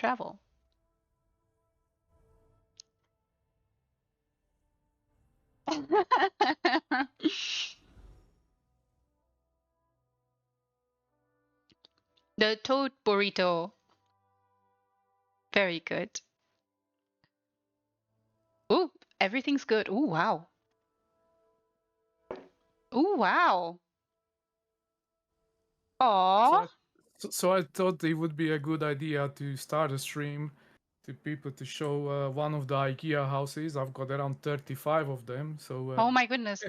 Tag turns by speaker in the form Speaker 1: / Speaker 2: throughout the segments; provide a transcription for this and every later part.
Speaker 1: travel. The toad burrito. Very good. Ooh, everything's good. Ooh, wow. Ooh, wow.
Speaker 2: So
Speaker 1: Aw.
Speaker 2: I thought it would be a good idea to start a stream to people to show one of the IKEA houses. I've got around 35 of them,
Speaker 1: Oh my goodness.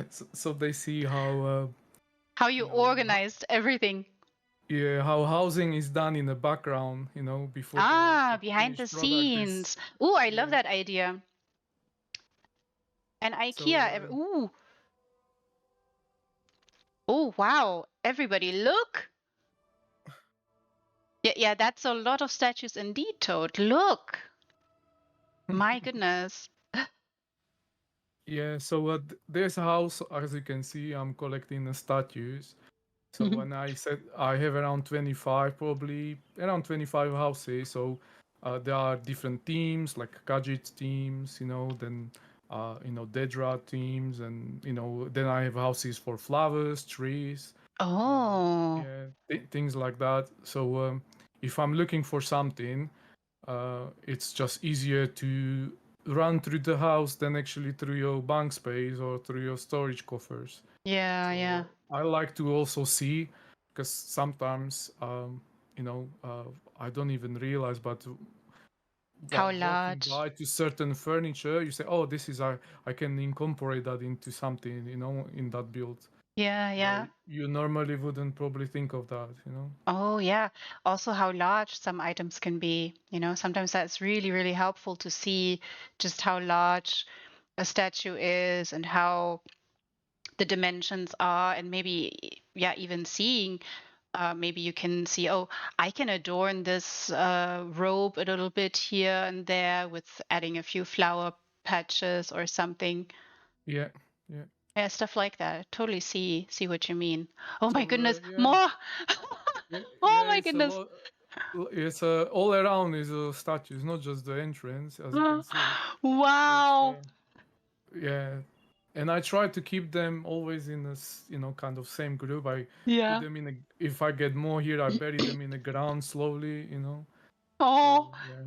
Speaker 2: so they see
Speaker 1: How you
Speaker 2: you know
Speaker 1: organized everything.
Speaker 2: how housing is done in the background, before the
Speaker 1: Behind the
Speaker 2: finished product is.
Speaker 1: scenes. Ooh, I love
Speaker 2: Yeah.
Speaker 1: that idea. And IKEA.
Speaker 2: So
Speaker 1: Ooh. Oh, wow. Everybody, look. Yeah, that's a lot of statues indeed, Toad. Look. My goodness.
Speaker 2: yeah, so this house, as you can see, I'm collecting the statues. So when I said I have around 25, probably around 25 houses. So there are different teams, like gadget teams, then Dedra teams, and then I have houses for flowers, trees,
Speaker 1: Oh.
Speaker 2: yeah, things like that. So if I'm looking for something, it's just easier to run through the house than actually through your bank space or through your storage coffers.
Speaker 1: Yeah,
Speaker 2: So
Speaker 1: yeah.
Speaker 2: I like to also see, because sometimes I don't even realize, but
Speaker 1: How
Speaker 2: while walking
Speaker 1: large?
Speaker 2: by to certain furniture, you say, "Oh, this is I can incorporate that into something, in that build."
Speaker 1: Yeah,
Speaker 2: Where
Speaker 1: yeah.
Speaker 2: you normally wouldn't probably think of that.
Speaker 1: Oh, yeah. Also, how large some items can be. Sometimes that's really, really helpful to see just how large a statue is and how the dimensions are, and maybe, yeah, even seeing, maybe you can see, oh, I can adorn this robe a little bit here and there with adding a few flower patches or something.
Speaker 2: Yeah, yeah.
Speaker 1: Yeah, stuff like that. I totally see what you mean. Oh my
Speaker 2: So
Speaker 1: goodness,
Speaker 2: yeah,
Speaker 1: more!
Speaker 2: yeah,
Speaker 1: Oh
Speaker 2: yeah.
Speaker 1: my
Speaker 2: It's a
Speaker 1: goodness.
Speaker 2: lot. It's all around is a statue. It's not just the entrance, as you can see. It's
Speaker 1: Wow.
Speaker 2: yeah, and I try to keep them always in this, kind of same group. I put
Speaker 1: Yeah.
Speaker 2: them in a. If I get more here, I bury them in the ground slowly. So
Speaker 1: Oh,
Speaker 2: yeah,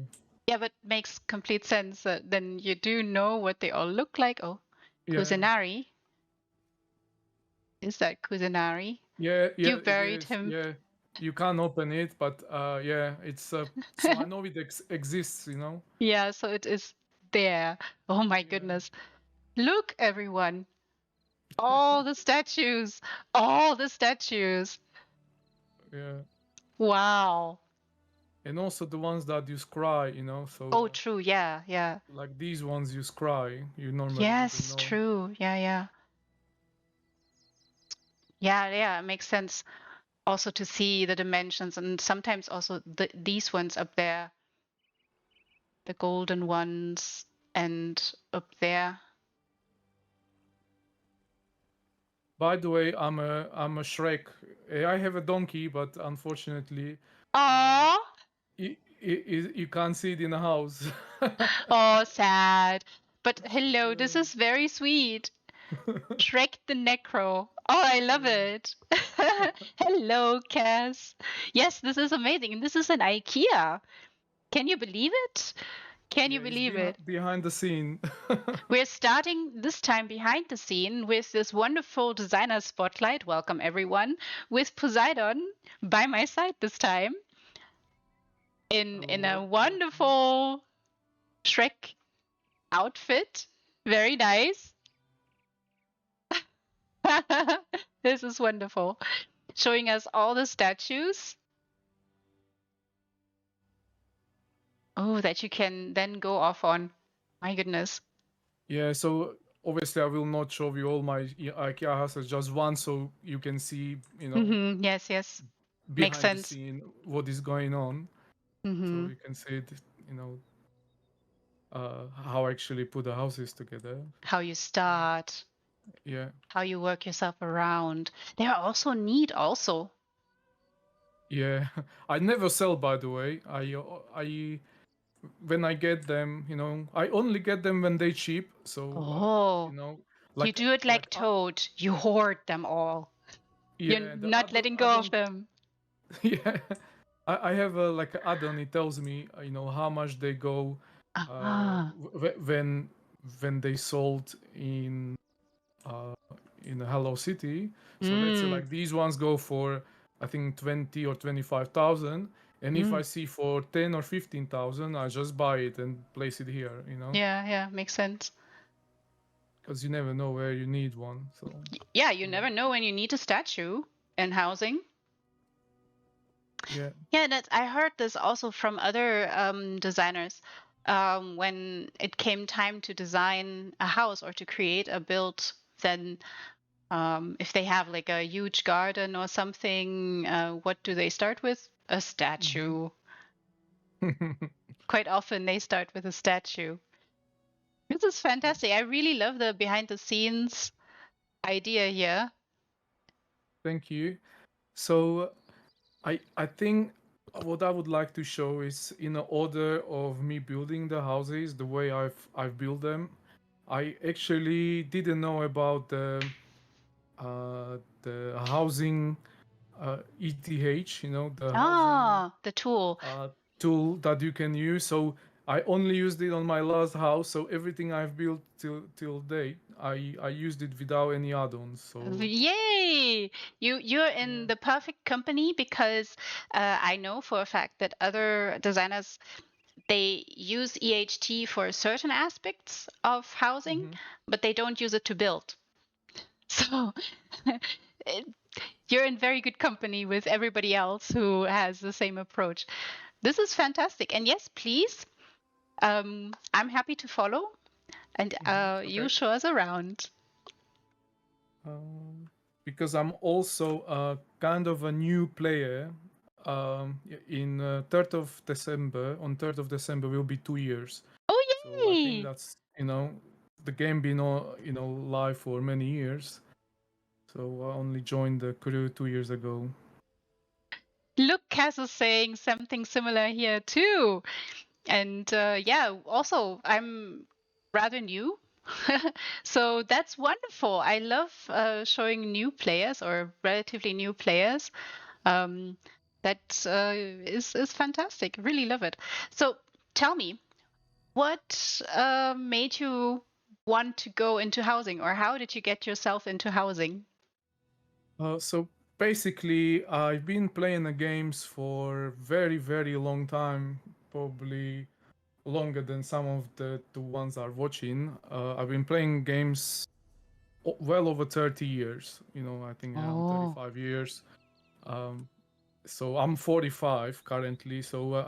Speaker 1: yeah, but makes complete sense. Then you do know what they all look like. Oh,
Speaker 2: yeah,
Speaker 1: Kusanari. Is that Kusanari?
Speaker 2: yeah,
Speaker 1: You
Speaker 2: yeah. It
Speaker 1: buried
Speaker 2: is.
Speaker 1: him.
Speaker 2: Yeah, you can't open it, but yeah, it's so I know it exists.
Speaker 1: Yeah, so it is there. Oh my
Speaker 2: Yeah,
Speaker 1: goodness. Look, everyone. All the statues. All the statues.
Speaker 2: yeah.
Speaker 1: Wow.
Speaker 2: And also the ones that you scry. So
Speaker 1: Oh, true. Yeah, yeah.
Speaker 2: like these ones you scry, you normally wouldn't
Speaker 1: Yes,
Speaker 2: know.
Speaker 1: true. Yeah, yeah. Yeah, yeah, it makes sense also to see the dimensions, and sometimes also these ones up there, the golden ones, and up there.
Speaker 2: By the way, I'm a Shrek. I have a donkey, but unfortunately, um,
Speaker 1: Oh,
Speaker 2: you can't see it in the house.
Speaker 1: oh, sad. But hello, this
Speaker 2: So,
Speaker 1: is very sweet. Shrek the Necro. Oh, I love
Speaker 2: yeah.
Speaker 1: it. Hello, Cass. Yes, this is amazing. And this is an IKEA. Can you believe it? Can
Speaker 2: Yeah,
Speaker 1: you
Speaker 2: it's
Speaker 1: believe it?
Speaker 2: behind the scene.
Speaker 1: We're starting this time behind the scene with this wonderful designer spotlight. Welcome, everyone, with Poseidon by my side this time in a
Speaker 2: Hello, welcome.
Speaker 1: wonderful Shrek outfit. Very nice. This is wonderful. Showing us all the statues. Oh, that you can then go off on. My goodness.
Speaker 2: Yeah, so obviously I will not show you all my IKEA houses, just one, so you can see,
Speaker 1: Yes, yes. Makes
Speaker 2: behind the
Speaker 1: sense.
Speaker 2: scene what is going on. So
Speaker 1: Hmm.
Speaker 2: you can see it, how I actually put the houses together.
Speaker 1: How you start,
Speaker 2: Yeah.
Speaker 1: how you work yourself around. They are also neat, also.
Speaker 2: Yeah, I never sell, by the way. I when I get them, I only get them when they cheap. So
Speaker 1: Oh, you
Speaker 2: like
Speaker 1: do it
Speaker 2: like
Speaker 1: like Toad. You hoard them all. You're
Speaker 2: yeah, the
Speaker 1: not letting go of
Speaker 2: add-on.
Speaker 1: them.
Speaker 2: Yeah, I have a like an add-on. It tells me how much they go
Speaker 1: Ah.
Speaker 2: when they sold uh, in Hello City. So let's say
Speaker 1: Mm,
Speaker 2: like these ones go for I think 20 or 25,000, and if I
Speaker 1: mm.
Speaker 2: see for 10 or 15,000, I just buy it and place it here.
Speaker 1: Yeah, yeah, makes sense.
Speaker 2: Because you never know where you need one. So
Speaker 1: Yeah, you
Speaker 2: yeah,
Speaker 1: never know when you need a statue in housing.
Speaker 2: yeah.
Speaker 1: Yeah, that I heard this also from other designers. When it came time to design a house or to create a build, then if they have like a huge garden or something, what do they start with? A
Speaker 2: Hmm.
Speaker 1: statue. Quite often they start with a statue. This is
Speaker 2: Yeah.
Speaker 1: fantastic. I really love the behind the scenes idea here.
Speaker 2: Thank you. So I think what I would like to show is in the order of me building the houses, the way I've built them. I actually didn't know about the housing ETH, the housing
Speaker 1: Ah, the tool.
Speaker 2: uh, tool that you can use. So I only used it on my last house. So everything I've built till date, I used it without any add-ons. So
Speaker 1: Yay! You're in
Speaker 2: yeah.
Speaker 1: the perfect company because I know for a fact that other designers they use EHT for certain aspects of housing,
Speaker 2: Hmm.
Speaker 1: but they don't use it to build. So it- you're in very good company with everybody else who has the same approach. This is fantastic. And yes, please, I'm happy to follow and you
Speaker 2: Okay.
Speaker 1: show us around.
Speaker 2: Um, because I'm also kind of a new player. In 3rd of December, on 3rd of December will be 2 years.
Speaker 1: Oh,
Speaker 2: So I think
Speaker 1: yay!
Speaker 2: that's the game been live for many years. So I only joined the crew 2 years ago.
Speaker 1: Look, Cass is saying something similar here too. And yeah, also, I'm rather new. So that's wonderful. I love showing new players or relatively new players. Um, that is fantastic. Really love it. So tell me, what made you want to go into housing, or how did you get yourself into housing?
Speaker 2: So basically, I've been playing the games for very, very long time, probably longer than some of the ones are watching. I've been playing games well over 30 years, I think around
Speaker 1: Oh,
Speaker 2: 35 years. Um, so I'm 45 currently. So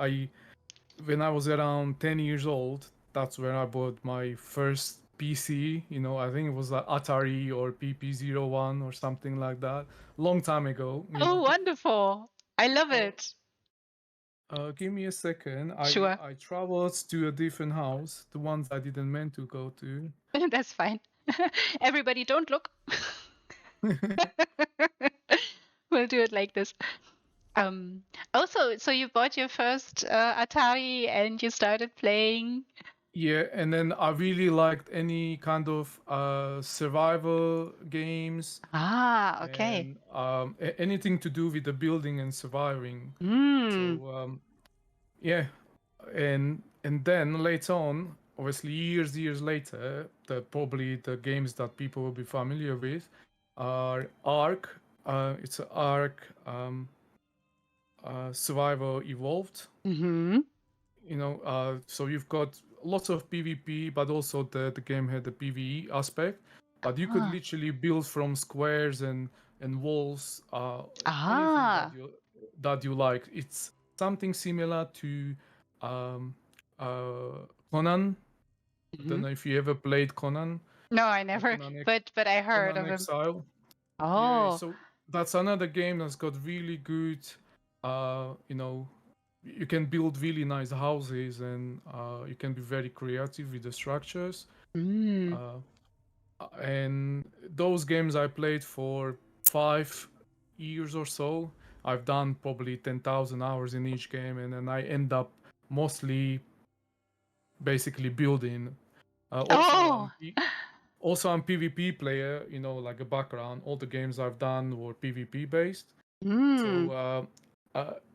Speaker 2: when I was around 10 years old, that's when I bought my first PC. I think it was like Atari or PP01 or something like that. Long time ago.
Speaker 1: oh, wonderful. I love
Speaker 2: Uh,
Speaker 1: it.
Speaker 2: Give me a second. I
Speaker 1: Sure.
Speaker 2: I traveled to a different house, the ones I didn't meant to go to.
Speaker 1: That's fine. Everybody, don't look. We'll do it like this. Also, so you bought your first Atari and you started playing.
Speaker 2: Yeah, and then I really liked any kind of survival games
Speaker 1: Ah, okay.
Speaker 2: and anything to do with the building and surviving.
Speaker 1: Hmm.
Speaker 2: So yeah, and then later on, obviously years later, probably the games that people will be familiar with are Ark. It's Ark Survival Evolved.
Speaker 1: Mm-hmm.
Speaker 2: So you've got lots of PvP, but also the game had the PvE aspect. But you could
Speaker 1: Ah.
Speaker 2: literally build from squares and walls, anything that
Speaker 1: Ah.
Speaker 2: you like. It's something similar to um, Conan. I don't
Speaker 1: Mm-hmm.
Speaker 2: know if you ever played Conan.
Speaker 1: No, I never, but I heard
Speaker 2: Conan
Speaker 1: of him.
Speaker 2: Exile. Yeah,
Speaker 1: Oh.
Speaker 2: so that's another game that's got really good, uh, you know, you can build really nice houses and you can be very creative with the structures.
Speaker 1: Mm.
Speaker 2: Uh, and those games I played for 5 years or so. I've done probably 10,000 hours in each game, and then I end up mostly basically building. Also,
Speaker 1: Oh.
Speaker 2: also I'm PvP player. You know, like a background. All the games I've done were PvP based. So,
Speaker 1: Mm.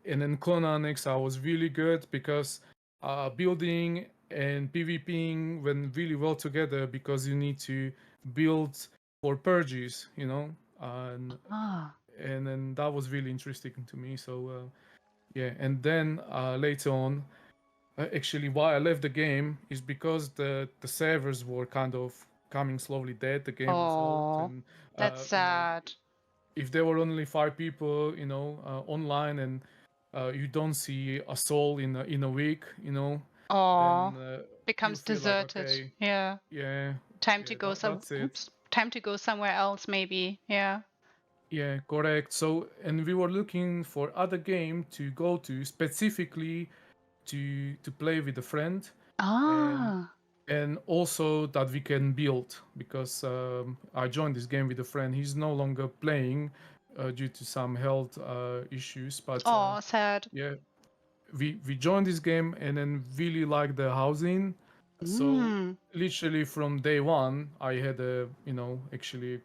Speaker 2: and in Conan X, I was really good because building and PvPing went really well together because you need to build for purges, you know, and
Speaker 1: Ah.
Speaker 2: and then that was really interesting to me. So yeah, and then later on, actually, why I left the game is because the servers were kind of coming slowly dead. The game was old,
Speaker 1: Oh.
Speaker 2: and
Speaker 1: That's
Speaker 2: you know,
Speaker 1: sad.
Speaker 2: if there were only 5 people, you know, online, and you don't see a soul in a week, you know, then
Speaker 1: Oh.
Speaker 2: you
Speaker 1: Becomes
Speaker 2: feel like,
Speaker 1: deserted.
Speaker 2: okay,
Speaker 1: Yeah.
Speaker 2: yeah,
Speaker 1: Time to
Speaker 2: yeah,
Speaker 1: go some
Speaker 2: that's it.
Speaker 1: oops. Time to go somewhere else maybe. Yeah.
Speaker 2: Yeah, correct. So, and we were looking for other game to go to specifically to play with a friend, and
Speaker 1: Ah.
Speaker 2: and also that we can build because I joined this game with a friend. He's no longer playing due to some health issues, but
Speaker 1: Oh, sad.
Speaker 2: yeah, we joined this game and then really liked the housing. So
Speaker 1: Mm.
Speaker 2: literally from day one, I had a, you know, actually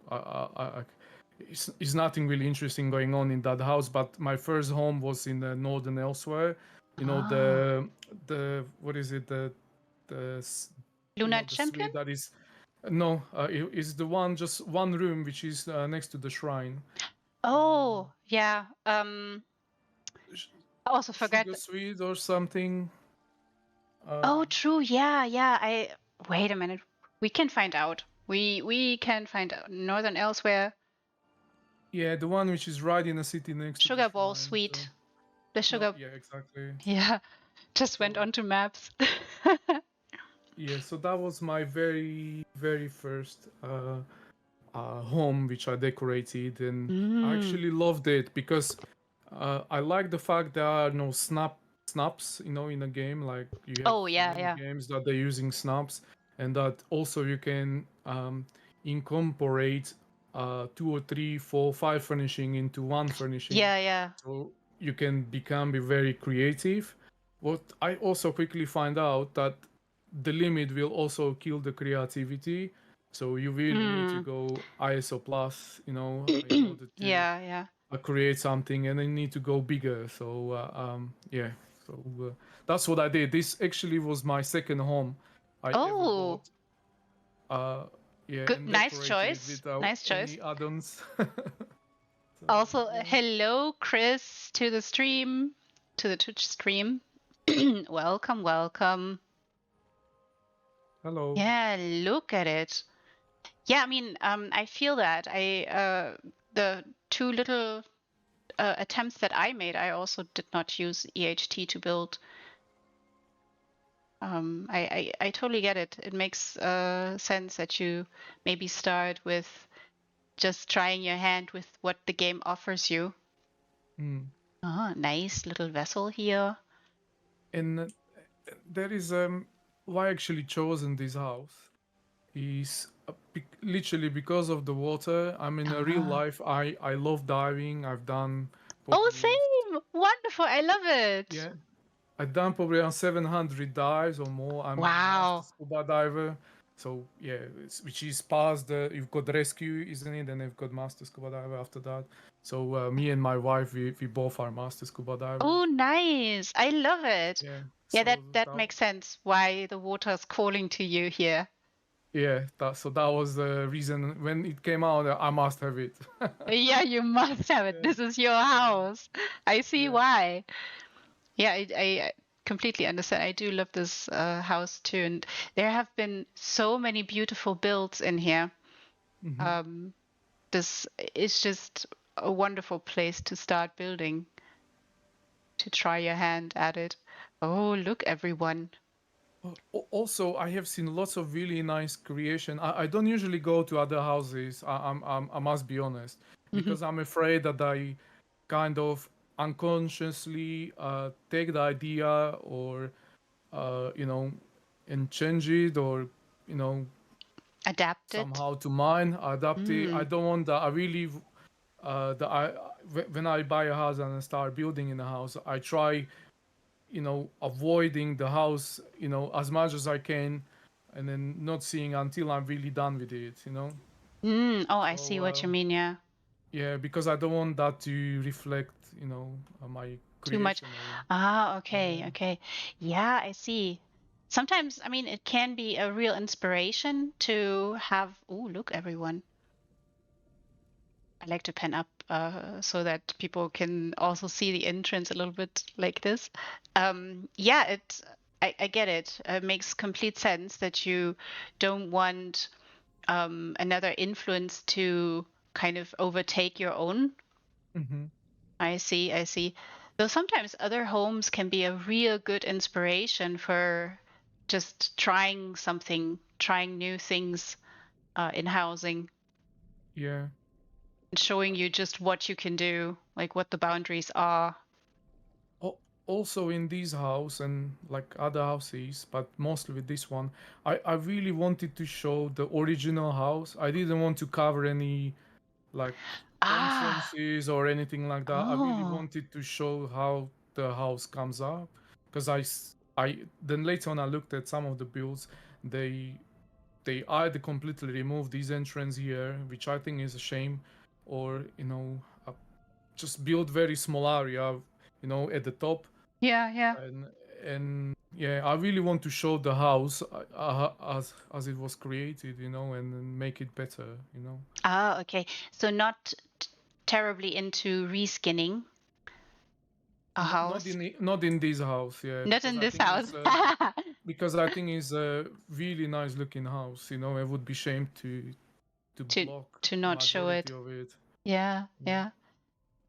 Speaker 2: it's nothing really interesting going on in that house, but my first home was in the northern elsewhere. You know,
Speaker 1: Ah.
Speaker 2: the what is it, you
Speaker 1: Lunar
Speaker 2: know, the
Speaker 1: Champion?
Speaker 2: suite that is, no, it's the one, just one room which is next to the shrine.
Speaker 1: Oh, yeah.
Speaker 2: Sh-
Speaker 1: I also forgot.
Speaker 2: Sugar Sweet or something.
Speaker 1: Oh,
Speaker 2: Um,
Speaker 1: true. Yeah, yeah. I wait a minute. We can find out. We can find out. Northern Elsewhere.
Speaker 2: Yeah, the one which is right in the city next to the
Speaker 1: Sugar Ball
Speaker 2: shrine. So
Speaker 1: Sweet. The
Speaker 2: no,
Speaker 1: sugar.
Speaker 2: yeah, exactly.
Speaker 1: Yeah. Just went
Speaker 2: So
Speaker 1: onto maps.
Speaker 2: yeah, so that was my very first home which I decorated, and I
Speaker 1: Mm.
Speaker 2: actually loved it because I like the fact there are no snaps, you know, in a game. Like you have
Speaker 1: Oh, yeah,
Speaker 2: many
Speaker 1: yeah.
Speaker 2: games that they're using snaps, and that also you can incorporate 2 or 3, 4, 5 furnishing into one furnishing,
Speaker 1: Yeah, yeah.
Speaker 2: so you can become be very creative. What I also quickly find out that the limit will also kill the creativity, so you really need to
Speaker 1: Mm.
Speaker 2: go ISO plus, you know, in order to
Speaker 1: Yeah, yeah.
Speaker 2: create something, and then need to go bigger. So yeah, so that's what I did. This actually was my second home I ever
Speaker 1: Oh,
Speaker 2: bought. Uh, yeah,
Speaker 1: good.
Speaker 2: and
Speaker 1: Nice
Speaker 2: decorated it
Speaker 1: choice.
Speaker 2: without
Speaker 1: Nice choice.
Speaker 2: any add-ons. So
Speaker 1: Also,
Speaker 2: yeah,
Speaker 1: hello, Chris, to the stream, to the Twitch stream. Welcome, welcome.
Speaker 2: hello.
Speaker 1: Yeah, look at it. Yeah, I mean, I feel that. The two little attempts that I made, I also did not use EHT to build. I totally get it. It makes sense that you maybe start with just trying your hand with what the game offers you.
Speaker 2: Mm.
Speaker 1: Oh, nice little vessel here.
Speaker 2: And there is why I actually chosen this house is literally because of the water. I mean, in real
Speaker 1: Ah.
Speaker 2: life, I love diving. I've done
Speaker 1: Oh,
Speaker 2: probably,
Speaker 1: same. Wonderful. I love it.
Speaker 2: yeah, I've done probably around 700 dives or more. I'm a master
Speaker 1: Wow.
Speaker 2: scuba diver. So yeah, which is past the, you've got rescue, isn't it? And you've got master scuba diver after that. So me and my wife, we both are master scuba divers.
Speaker 1: Oh, nice. I love it.
Speaker 2: Yeah.
Speaker 1: Yeah,
Speaker 2: So
Speaker 1: that
Speaker 2: that,
Speaker 1: makes sense why the water's calling to you here.
Speaker 2: yeah, that was the reason when it came out. I must have it.
Speaker 1: Yeah, you must have it.
Speaker 2: Yeah.
Speaker 1: This is your house. I see
Speaker 2: Yeah.
Speaker 1: why. Yeah, I completely understand. I do love this house too, and there have been so many beautiful builds in here.
Speaker 2: Hmm.
Speaker 1: Um, this is just a wonderful place to start building, to try your hand at it. Oh, look, everyone.
Speaker 2: Also, I have seen lots of really nice creation. I don't usually go to other houses. I must be honest,
Speaker 1: Mhm.
Speaker 2: because I'm afraid that I kind of unconsciously take the idea, or you know, and change it, or you know,
Speaker 1: Adapted.
Speaker 2: somehow to mine, adapt it. I
Speaker 1: Mm.
Speaker 2: don't want that. I really when I buy a house and I start building in a house, I try, avoiding the house, as much as I can, and then not seeing until I'm really done with it.
Speaker 1: Oh, I see
Speaker 2: So
Speaker 1: what you mean. Yeah.
Speaker 2: yeah, because I don't want that to reflect, my
Speaker 1: Too much.
Speaker 2: creation or
Speaker 1: Okay,
Speaker 2: yeah.
Speaker 1: okay. Yeah, I see. Sometimes, I mean, it can be a real inspiration to have. Oh, look, everyone. I like to pen up so that people can also see the entrance a little bit like this. Yeah, I get it. It makes complete sense that you don't want another influence to kind of overtake your own.
Speaker 2: Hmm.
Speaker 1: I see, I see. Though sometimes other homes can be a real good inspiration for just trying something, trying new things in housing
Speaker 2: Yeah.
Speaker 1: and showing you just what you can do, like what the boundaries are.
Speaker 2: Also in this house and like other houses, but mostly with this one, I really wanted to show the original house. I didn't want to cover any like
Speaker 1: Ah,
Speaker 2: entrances or anything like that. I really
Speaker 1: oh,
Speaker 2: wanted to show how the house comes up, because then later on I looked at some of the builds. They either completely remove these entrance here, which I think is a shame, or just build very small area, at the top.
Speaker 1: yeah, yeah.
Speaker 2: And yeah, I really want to show the house as it was created, and then make it better.
Speaker 1: Ah, okay. So not terribly into reskinning a house.
Speaker 2: Not in this house, yeah,
Speaker 1: Not
Speaker 2: because
Speaker 1: in
Speaker 2: I
Speaker 1: this
Speaker 2: think
Speaker 1: house.
Speaker 2: it's a really nice looking house. It would be shame to
Speaker 1: to
Speaker 2: block
Speaker 1: to not show
Speaker 2: majority
Speaker 1: it.
Speaker 2: of it.
Speaker 1: Yeah,
Speaker 2: Yeah.
Speaker 1: yeah.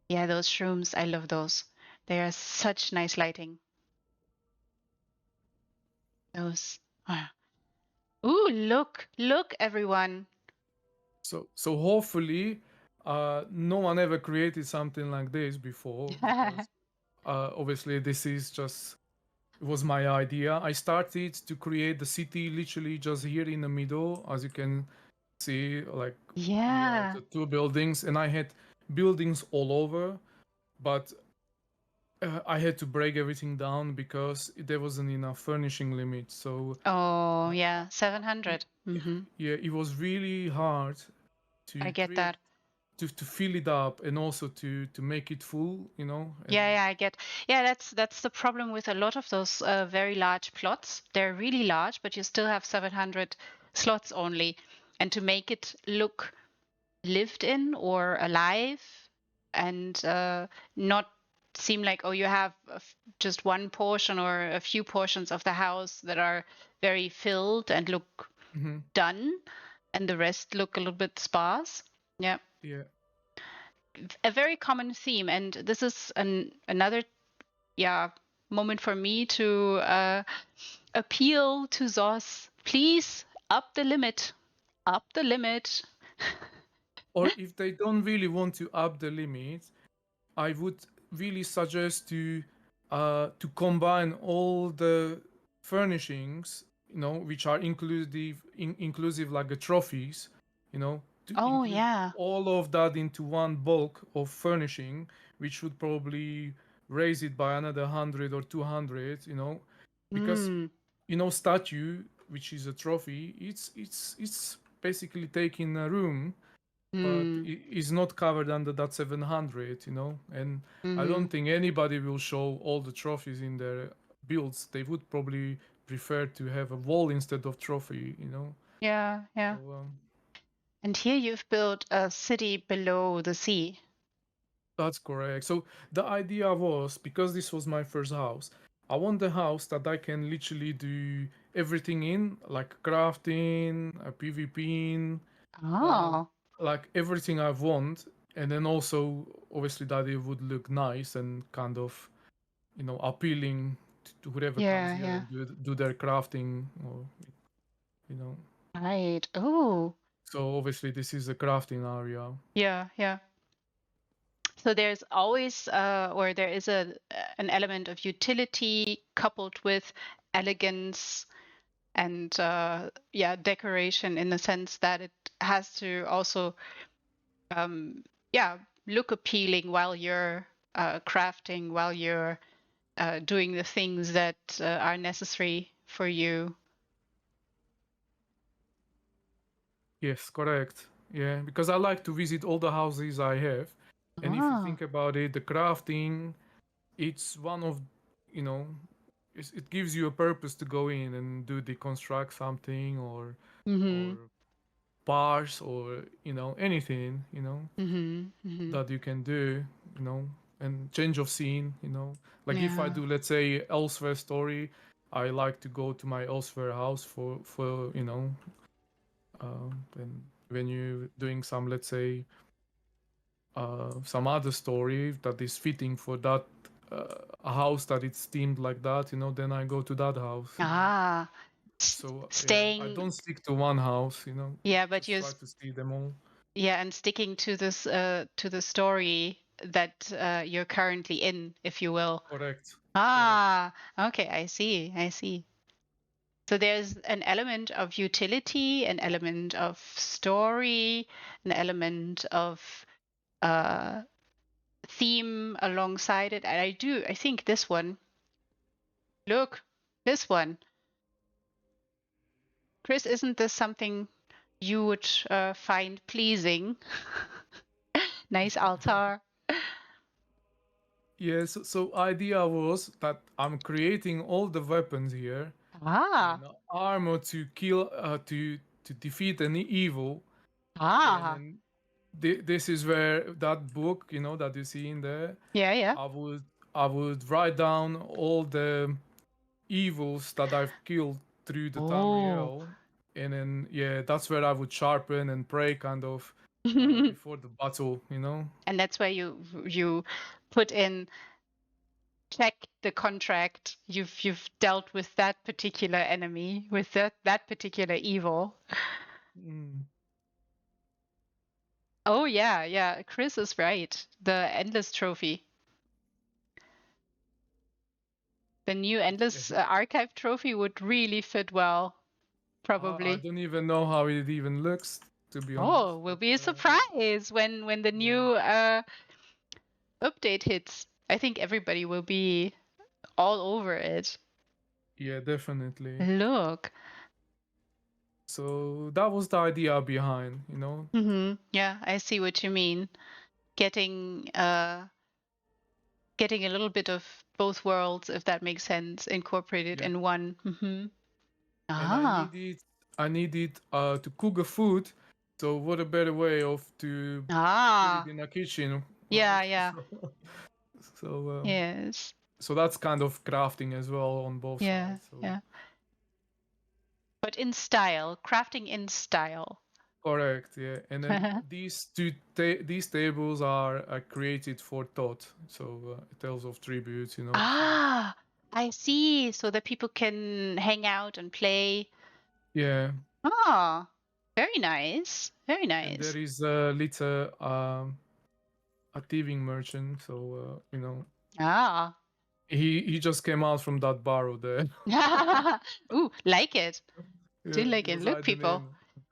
Speaker 1: Yeah, those shrooms, I love those. They are such nice lighting. Those. Ah. Ooh, look, everyone.
Speaker 2: So hopefully, no one ever created something like this before, because obviously this is just it was my idea. I started to create the city literally just here in the middle, as you can see. Like, we are
Speaker 1: Yeah.
Speaker 2: the two buildings, and I had buildings all over, but I had to break everything down because there wasn't enough furnishing limit. So
Speaker 1: Oh,
Speaker 2: uh,
Speaker 1: yeah.
Speaker 2: it,
Speaker 1: 700. Mm-hmm.
Speaker 2: yeah, it was really hard
Speaker 1: I
Speaker 2: to
Speaker 1: get
Speaker 2: create
Speaker 1: that.
Speaker 2: to fill it up, and also to make it full. And
Speaker 1: Yeah, yeah, I get. Yeah, that's the problem with a lot of those very large plots. They're really large, but you still have 700 slots only. And to make it look lived in or alive and not seem like, oh, you have just one portion or a few portions of the house that are very filled and look
Speaker 2: mhm,
Speaker 1: done, and the rest look a little bit sparse. Yeah,
Speaker 2: yeah.
Speaker 1: a very common theme. And this is another, yeah, moment for me to appeal to Zos. Please up the limit. Up the limit.
Speaker 2: Or if they don't really want to up the limit, I would really suggest to combine all the furnishings, which are inclusive like the trophies, to
Speaker 1: Oh,
Speaker 2: include
Speaker 1: yeah.
Speaker 2: all of that into one bulk of furnishing, which would probably raise it by another 100 or 200, because
Speaker 1: Mm,
Speaker 2: statue, which is a trophy, it's basically taking a room, but
Speaker 1: mm,
Speaker 2: it is not covered under that 700. And I
Speaker 1: mm-hmm.
Speaker 2: don't think anybody will show all the trophies in their builds. They would probably prefer to have a wall instead of trophy.
Speaker 1: Yeah,
Speaker 2: So
Speaker 1: yeah. And here you've built a city below the sea.
Speaker 2: that's correct. So the idea was, because this was my first house, I want a house that I can literally do everything in, like crafting, PvP, uh,
Speaker 1: Oh,
Speaker 2: like everything I want, and then also obviously that it would look nice and kind of appealing to whoever comes
Speaker 1: yeah,
Speaker 2: here
Speaker 1: yeah.
Speaker 2: and do their crafting, or you know.
Speaker 1: Right. Oh,
Speaker 2: So obviously this is a crafting area.
Speaker 1: yeah, yeah. So there's always, or there is an element of utility coupled with elegance and yeah, decoration in the sense that it has to also, yeah, look appealing while you're crafting, while you're doing the things that are necessary for you.
Speaker 2: Yes, correct. Yeah, because I like to visit all the houses I have. And if you
Speaker 1: Ah.
Speaker 2: think about it, the crafting, it's one of, you know, it gives you a purpose to go in and do deconstruct something
Speaker 1: Mm-hmm.
Speaker 2: or parts or, anything,
Speaker 1: Mm-hmm. Mm-hmm.
Speaker 2: that you can do, and change of scene, like if I
Speaker 1: Yeah.
Speaker 2: do, let's say, elsewhere story, I like to go to my elsewhere house for and when you're doing some, let's say, some other story that is fitting for that a house that it's themed like that, then I go to that house.
Speaker 1: Ah.
Speaker 2: So yeah, I
Speaker 1: Staying.
Speaker 2: don't stick to one house,
Speaker 1: Yeah, but
Speaker 2: just try to see them all.
Speaker 1: yeah, and sticking to this to the story that you're currently in, if you will.
Speaker 2: Correct. Correct.
Speaker 1: Ah, okay, I see. I see. So there's an element of utility, an element of story, an element of uh, theme alongside it. And I think this one, look, this one, Chris, isn't this something you would find pleasing? Nice altar.
Speaker 2: Yeah, so idea was that I'm creating all the weapons here
Speaker 1: Ah,
Speaker 2: and armor to kill to defeat any evil, and
Speaker 1: ah,
Speaker 2: then this is where that book, that you see in there,
Speaker 1: yeah, yeah.
Speaker 2: I would I would write down all the evils that I've killed through the
Speaker 1: Oh.
Speaker 2: Tamriel, and then yeah, that's where I would sharpen and pray kind of before the battle.
Speaker 1: And that's where you put in check the contract. You've dealt with that particular enemy, with that particular evil.
Speaker 2: Mm.
Speaker 1: Oh yeah, yeah. Chris is right. The endless trophy. The new endless
Speaker 2: Yeah.
Speaker 1: archive trophy would really fit well,
Speaker 2: I
Speaker 1: probably.
Speaker 2: don't even know how it even looks, to be honest.
Speaker 1: Oh, will
Speaker 2: But
Speaker 1: be a surprise when the
Speaker 2: yeah,
Speaker 1: new update hits. I think everybody will be all over it.
Speaker 2: yeah, definitely.
Speaker 1: Look.
Speaker 2: So that was the idea behind.
Speaker 1: Yeah, I see what you mean. Getting getting a little bit of both worlds, if that makes sense, incorporated
Speaker 2: Yeah,
Speaker 1: in one.
Speaker 2: and I
Speaker 1: Ah,
Speaker 2: needed I needed to cook a food. So what a better way of to put it
Speaker 1: ah,
Speaker 2: in a kitchen,
Speaker 1: yeah,
Speaker 2: right?
Speaker 1: yeah,
Speaker 2: So
Speaker 1: yes,
Speaker 2: so that's kind of crafting as well on both
Speaker 1: yeah,
Speaker 2: sides. So
Speaker 1: yeah. But in style, crafting in style.
Speaker 2: correct, yeah. And then these tables are created for thought. So tales of tributes. So
Speaker 1: Ah, I see. So that people can hang out and play.
Speaker 2: yeah,
Speaker 1: Ah, very nice. Very
Speaker 2: and there
Speaker 1: nice.
Speaker 2: is little a thieving merchant. So
Speaker 1: Ah.
Speaker 2: he just came out from that barrow there.
Speaker 1: Ooh, like it. Do
Speaker 2: Yeah,
Speaker 1: like
Speaker 2: he
Speaker 1: it.
Speaker 2: was
Speaker 1: Look,
Speaker 2: hiding
Speaker 1: people.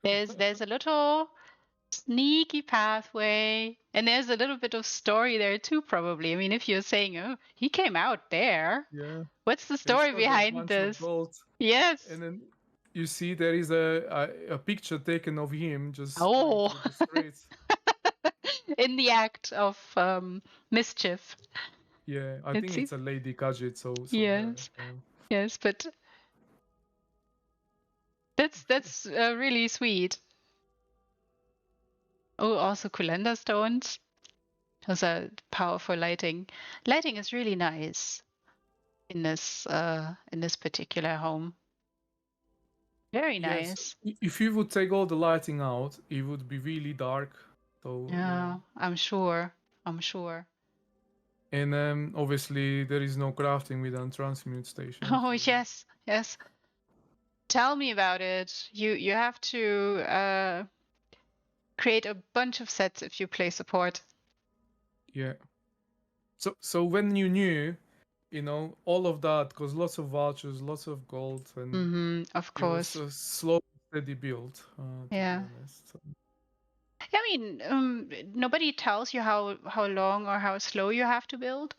Speaker 2: in.
Speaker 1: There's a little sneaky pathway, and there's a little bit of story there too, probably. I mean, if you're saying, "Oh, he came out there,"
Speaker 2: Yeah,
Speaker 1: what's the
Speaker 2: and it's
Speaker 1: story
Speaker 2: got that
Speaker 1: behind
Speaker 2: bunch of
Speaker 1: this?
Speaker 2: gold.
Speaker 1: Yes.
Speaker 2: And then you see there is a picture taken of him just going
Speaker 1: Oh,
Speaker 2: through the streets.
Speaker 1: in the act of mischief.
Speaker 2: Yeah, I
Speaker 1: It
Speaker 2: think it's
Speaker 1: seems.
Speaker 2: a Lady Gadget, so her.
Speaker 1: Yes, yes, but that's really sweet. Oh, also Kulenda stones. Those are powerful lighting. Lighting is really nice in this particular home. Very
Speaker 2: Yes,
Speaker 1: nice.
Speaker 2: if you would take all the lighting out, it would be really dark. So yeah,
Speaker 1: Yeah, I'm sure. I'm sure.
Speaker 2: and obviously there is no crafting without transmute station.
Speaker 1: Oh
Speaker 2: So
Speaker 1: yes, yes. Tell me about it. You have to create a bunch of sets if you play support.
Speaker 2: yeah, so when you knew, all of that, because lots of vouchers, lots of gold, and
Speaker 1: Mm-hmm, of
Speaker 2: it was
Speaker 1: course.
Speaker 2: a slow, steady build. To be
Speaker 1: Yeah.
Speaker 2: honest. So,
Speaker 1: I mean, nobody tells you how long or how slow you have to build.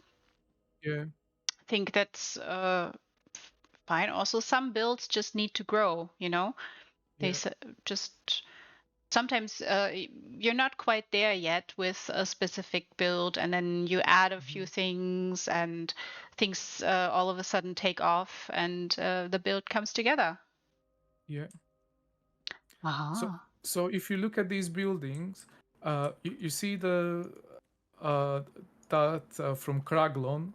Speaker 2: Yeah,
Speaker 1: I think that's fine. Also, some builds just need to grow, you know? They
Speaker 2: yeah,
Speaker 1: just sometimes you're not quite there yet with a specific build, and then you add a few
Speaker 2: mhm,
Speaker 1: things, and things all of a sudden take off, and the build comes together.
Speaker 2: yeah. So,
Speaker 1: Aha.
Speaker 2: so if you look at these buildings, you see the uh, that from Craglon.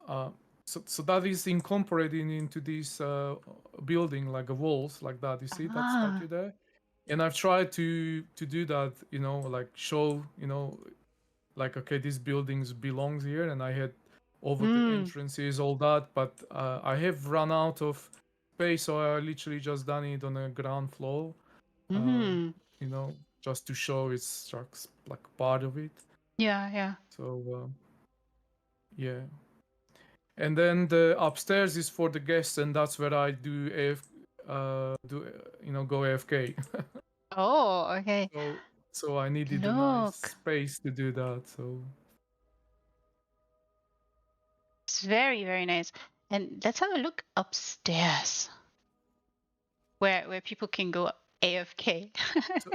Speaker 2: Uh, so that is incorporated into this building, like a walls like that. You see that
Speaker 1: Ah.
Speaker 2: statue there? And I've tried to do that, like show, like okay, this buildings belongs here, and I had over the
Speaker 1: Mm.
Speaker 2: entrances, all that, but I have run out of space, so I literally just done it on a ground floor, uh,
Speaker 1: Mm.
Speaker 2: just to show it's just like part of it.
Speaker 1: Yeah, yeah.
Speaker 2: So yeah, and then the upstairs is for the guests, and that's where I do go AFK.
Speaker 1: Oh, okay.
Speaker 2: So I needed a nice
Speaker 1: Look,
Speaker 2: space to do that. So
Speaker 1: it's very, very nice. And let's have a look upstairs, where people can go AFK.
Speaker 2: so,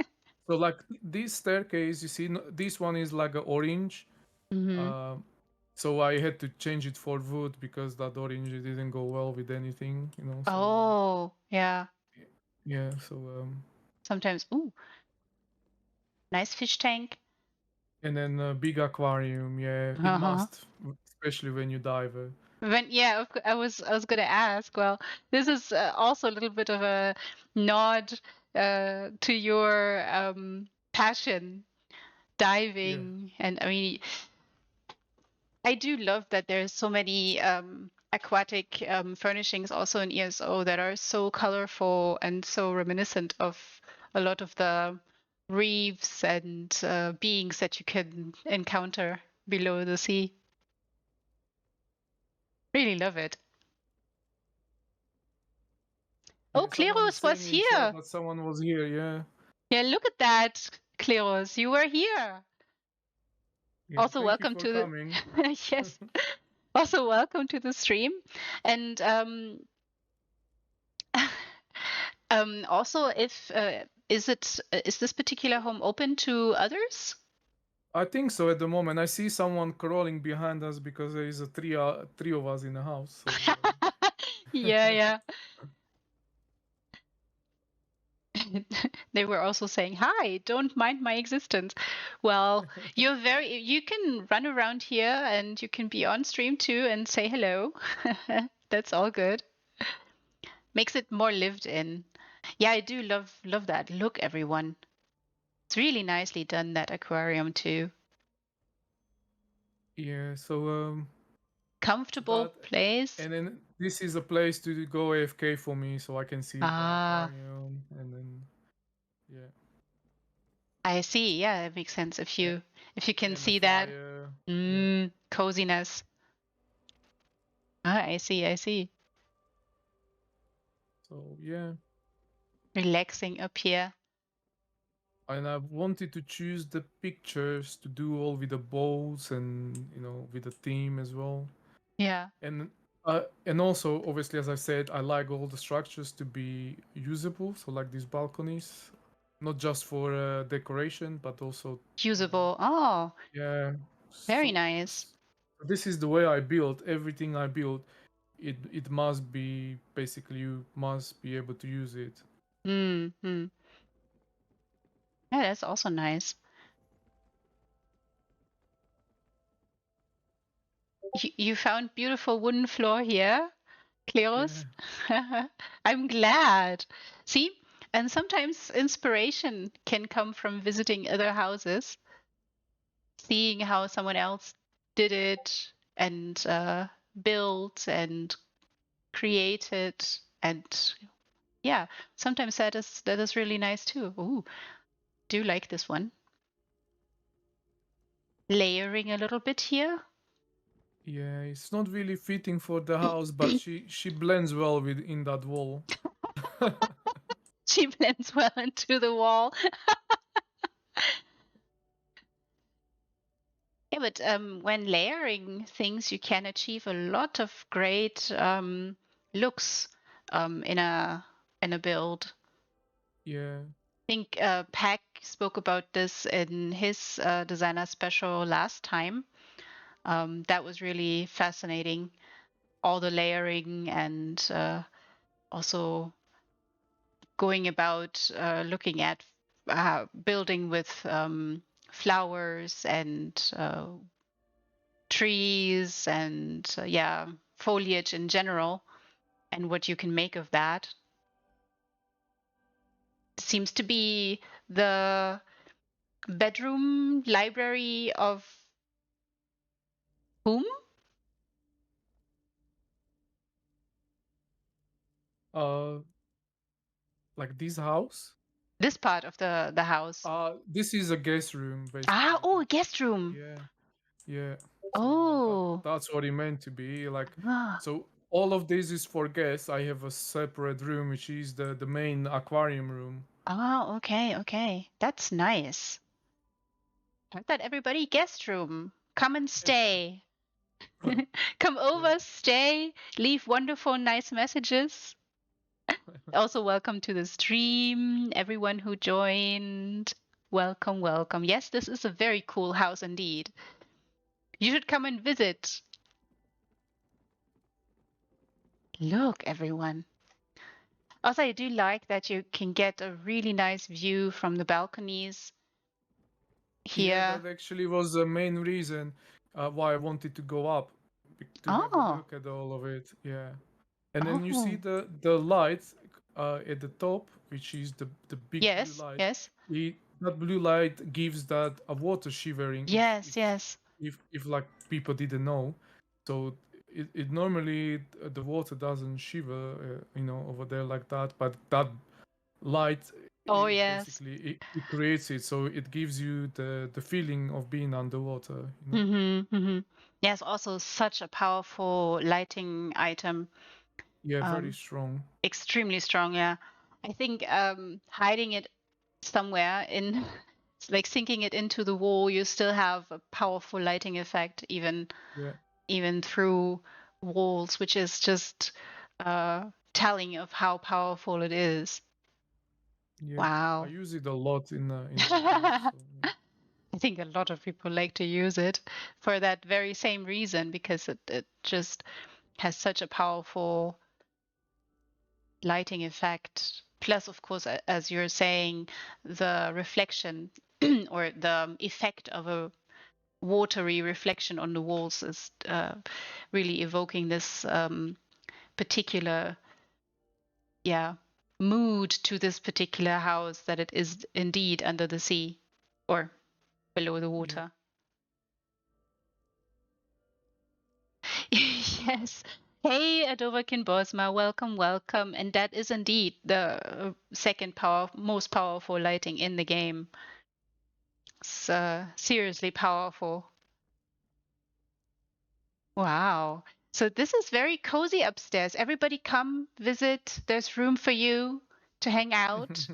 Speaker 2: so like this staircase, you see, this one is like a orange.
Speaker 1: Hmm.
Speaker 2: Um, so I had to change it for wood because that orange didn't go well with anything. So
Speaker 1: Oh, yeah.
Speaker 2: yeah. So
Speaker 1: Sometimes, ooh, nice fish tank.
Speaker 2: and then a big aquarium. Yeah, it
Speaker 1: Uh-huh.
Speaker 2: must, especially when you dive.
Speaker 1: Yeah, I was gonna ask. Well, this is also a little bit of a nod to your passion,
Speaker 2: Yeah.
Speaker 1: diving, and I mean, I do love that there's so many aquatic furnishings also in ESO that are so colorful and so reminiscent of a lot of the reefs and beings that you can encounter below the sea. Really love it. Oh,
Speaker 2: Yeah, someone is
Speaker 1: Kleros was
Speaker 2: saying in chat
Speaker 1: here.
Speaker 2: that someone was here. Yeah,
Speaker 1: Yeah, look at that, Kleros. You were here.
Speaker 2: yeah.
Speaker 1: Also,
Speaker 2: Thank you
Speaker 1: welcome
Speaker 2: for
Speaker 1: to the
Speaker 2: coming.
Speaker 1: yes. Also, welcome to the stream. And also, if is this particular home open to others?
Speaker 2: I think so at the moment. I see someone crawling behind us because there is a three of us in the house. So
Speaker 1: Yeah, yeah. They were also saying, "Hi, don't mind my existence." Well, you can run around here and you can be on stream too and say hello. That's all good. Makes it more lived in. Yeah, I do love that. Look, everyone. It's really nicely done, that aquarium too.
Speaker 2: yeah, so
Speaker 1: Comfortable
Speaker 2: that,
Speaker 1: place.
Speaker 2: and then this is a place to go AFK for me, so I can see the
Speaker 1: Ah,
Speaker 2: aquarium, and then yeah,
Speaker 1: I see. Yeah, it makes sense
Speaker 2: and,
Speaker 1: if you can
Speaker 2: and the
Speaker 1: see that.
Speaker 2: fire. Yeah,
Speaker 1: Coziness. Ah, I see, I see.
Speaker 2: so yeah,
Speaker 1: Relaxing up here.
Speaker 2: and I wanted to choose the pictures to do all with the bows and with the theme as well.
Speaker 1: Yeah.
Speaker 2: And also, obviously, as I said, I like all the structures to be usable. So like these balconies, not just for decoration, but also
Speaker 1: Usable. Oh,
Speaker 2: yeah.
Speaker 1: very
Speaker 2: So
Speaker 1: nice.
Speaker 2: this is the way I build everything. I build it must be basically, you must be able to use it.
Speaker 1: Hmm. Yeah, that's also nice. You found beautiful wooden floor here,
Speaker 2: Yeah,
Speaker 1: Kleros? I'm glad. See, and sometimes inspiration can come from visiting other houses, seeing how someone else did it and built and created, and yeah, sometimes that is really nice too. Ooh, do like this one. Layering a little bit here.
Speaker 2: yeah. It's not really fitting for the house, but she blends well with in that wall.
Speaker 1: She blends well into the wall. but when layering things, you can achieve a lot of great looks in a build.
Speaker 2: Yeah.
Speaker 1: I think Peck spoke about this in his designer special last time. That was really fascinating. All the layering and also going about looking at building with flowers and trees and yeah, foliage in general, and what you can make of that. Seems to be the bedroom library of whom?
Speaker 2: Uh, like this house.
Speaker 1: This part of the house.
Speaker 2: This is a guest room
Speaker 1: Ah,
Speaker 2: basically.
Speaker 1: oh, a guest room.
Speaker 2: Yeah, yeah. So
Speaker 1: Oh.
Speaker 2: that's what it meant to be. Like,
Speaker 1: Ah,
Speaker 2: so all of this is for guests. I have a separate room, which is the main aquarium room.
Speaker 1: oh, okay, okay. That's nice. I thought everybody guest room. Come and stay. Come
Speaker 2: Yeah.
Speaker 1: over, stay, leave wonderful, nice messages. Also, welcome to the stream, everyone who joined. Welcome, welcome. Yes, this is a very cool house indeed. You should come and visit. Look, everyone. Also, I do like that you can get a really nice view from the balconies
Speaker 2: Yeah,
Speaker 1: here.
Speaker 2: that actually was the main reason why I wanted to go up to have a
Speaker 1: Oh,
Speaker 2: look at all of it. Yeah, and then you see
Speaker 1: oh,
Speaker 2: the light at the top, which is the big blue
Speaker 1: yes,
Speaker 2: light.
Speaker 1: yes,
Speaker 2: That blue light gives that a water shivering.
Speaker 1: yes, yes.
Speaker 2: If like people didn't know, so it normally the water doesn't shiver, over there like that, but that light
Speaker 1: Oh,
Speaker 2: it
Speaker 1: yes.
Speaker 2: basically it creates it, so it gives you the feeling of being underwater.
Speaker 1: Yes, also such a powerful lighting item.
Speaker 2: Yeah, very
Speaker 1: Um,
Speaker 2: strong.
Speaker 1: extremely strong, yeah. I think hiding it somewhere in, like sinking it into the wall, you still have a powerful lighting effect,
Speaker 2: Yeah,
Speaker 1: even through walls, which is just telling of how powerful it is.
Speaker 2: yeah, I
Speaker 1: Wow.
Speaker 2: use it a lot in my build,
Speaker 1: I
Speaker 2: so yeah.
Speaker 1: think a lot of people like to use it for that very same reason, because it just has such a powerful lighting effect. Plus, of course, as you're saying, the reflection or the effect of a watery reflection on the walls is really evoking this particular, yeah, mood to this particular house, that it is indeed under the sea or below the
Speaker 2: Yeah,
Speaker 1: water. Yes. Hey, Adovakin Bosma, welcome, welcome. And that is indeed the second most powerful lighting in the game. It's seriously powerful. Wow. So this is very cozy upstairs. Everybody come visit. There's room for you to hang out.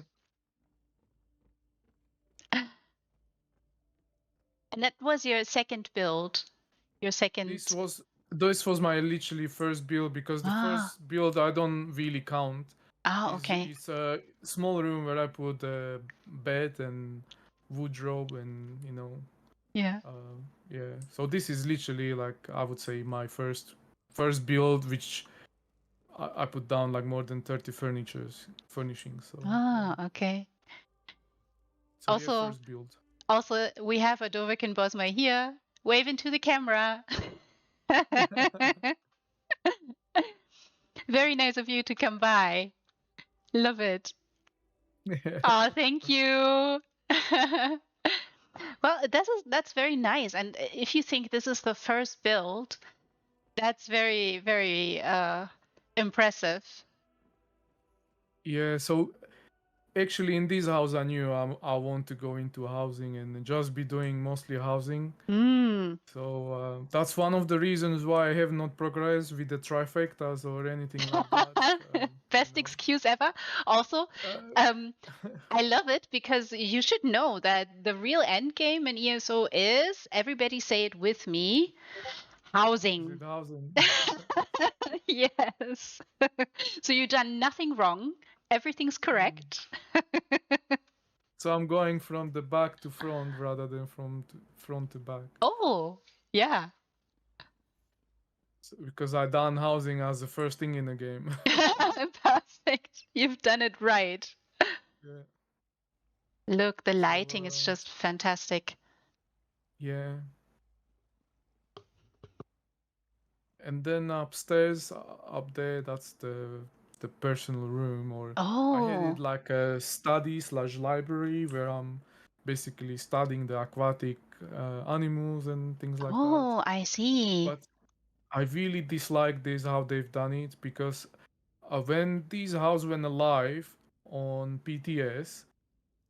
Speaker 1: And that was your second build. Your
Speaker 2: this
Speaker 1: second.
Speaker 2: was this was my literally first build, because the
Speaker 1: Ah,
Speaker 2: first build I don't really count.
Speaker 1: ah,
Speaker 2: Is
Speaker 1: okay.
Speaker 2: it's a small room where I put a bed and wardrobe and
Speaker 1: Yeah.
Speaker 2: uh, yeah. So this is literally, like, I would say, my first build, which I put down like more than 30 furnishings. So yeah.
Speaker 1: Ah, okay.
Speaker 2: So yeah,
Speaker 1: Also,
Speaker 2: first build.
Speaker 1: we have Adovakin Bosma here. Wave into the camera. Very nice of you to come by. Love it. Oh, thank you. Well, that's very nice. And if you think this is the first build, that's very, very impressive.
Speaker 2: Yeah. So actually, in this house, I knew I want to go into housing and just be doing mostly housing.
Speaker 1: Mm.
Speaker 2: So that's one of the reasons why I have not progressed with the trifectas or anything like that.
Speaker 1: best
Speaker 2: know.
Speaker 1: excuse ever. Also,
Speaker 2: Uh,
Speaker 1: um, I love it because you should know that the real end game in ESO is, everybody say it with me,
Speaker 2: is
Speaker 1: housing.
Speaker 2: it housing?
Speaker 1: Yes. So you've done nothing wrong. Everything's
Speaker 2: Mm.
Speaker 1: correct.
Speaker 2: So I'm going from the back to front rather than from front to back.
Speaker 1: Oh, yeah.
Speaker 2: So, because I done housing as the first thing in the game.
Speaker 1: Perfect. You've done it right.
Speaker 2: Yeah.
Speaker 1: Look, the
Speaker 2: So
Speaker 1: lighting is just fantastic.
Speaker 2: yeah. And then upstairs, up there, that's the personal room, or I had it
Speaker 1: Oh,
Speaker 2: like a study slash library where I'm basically studying the aquatic animals and things like that.
Speaker 1: oh, I see.
Speaker 2: But I really dislike this how they've done it because when these houses went alive on PTS,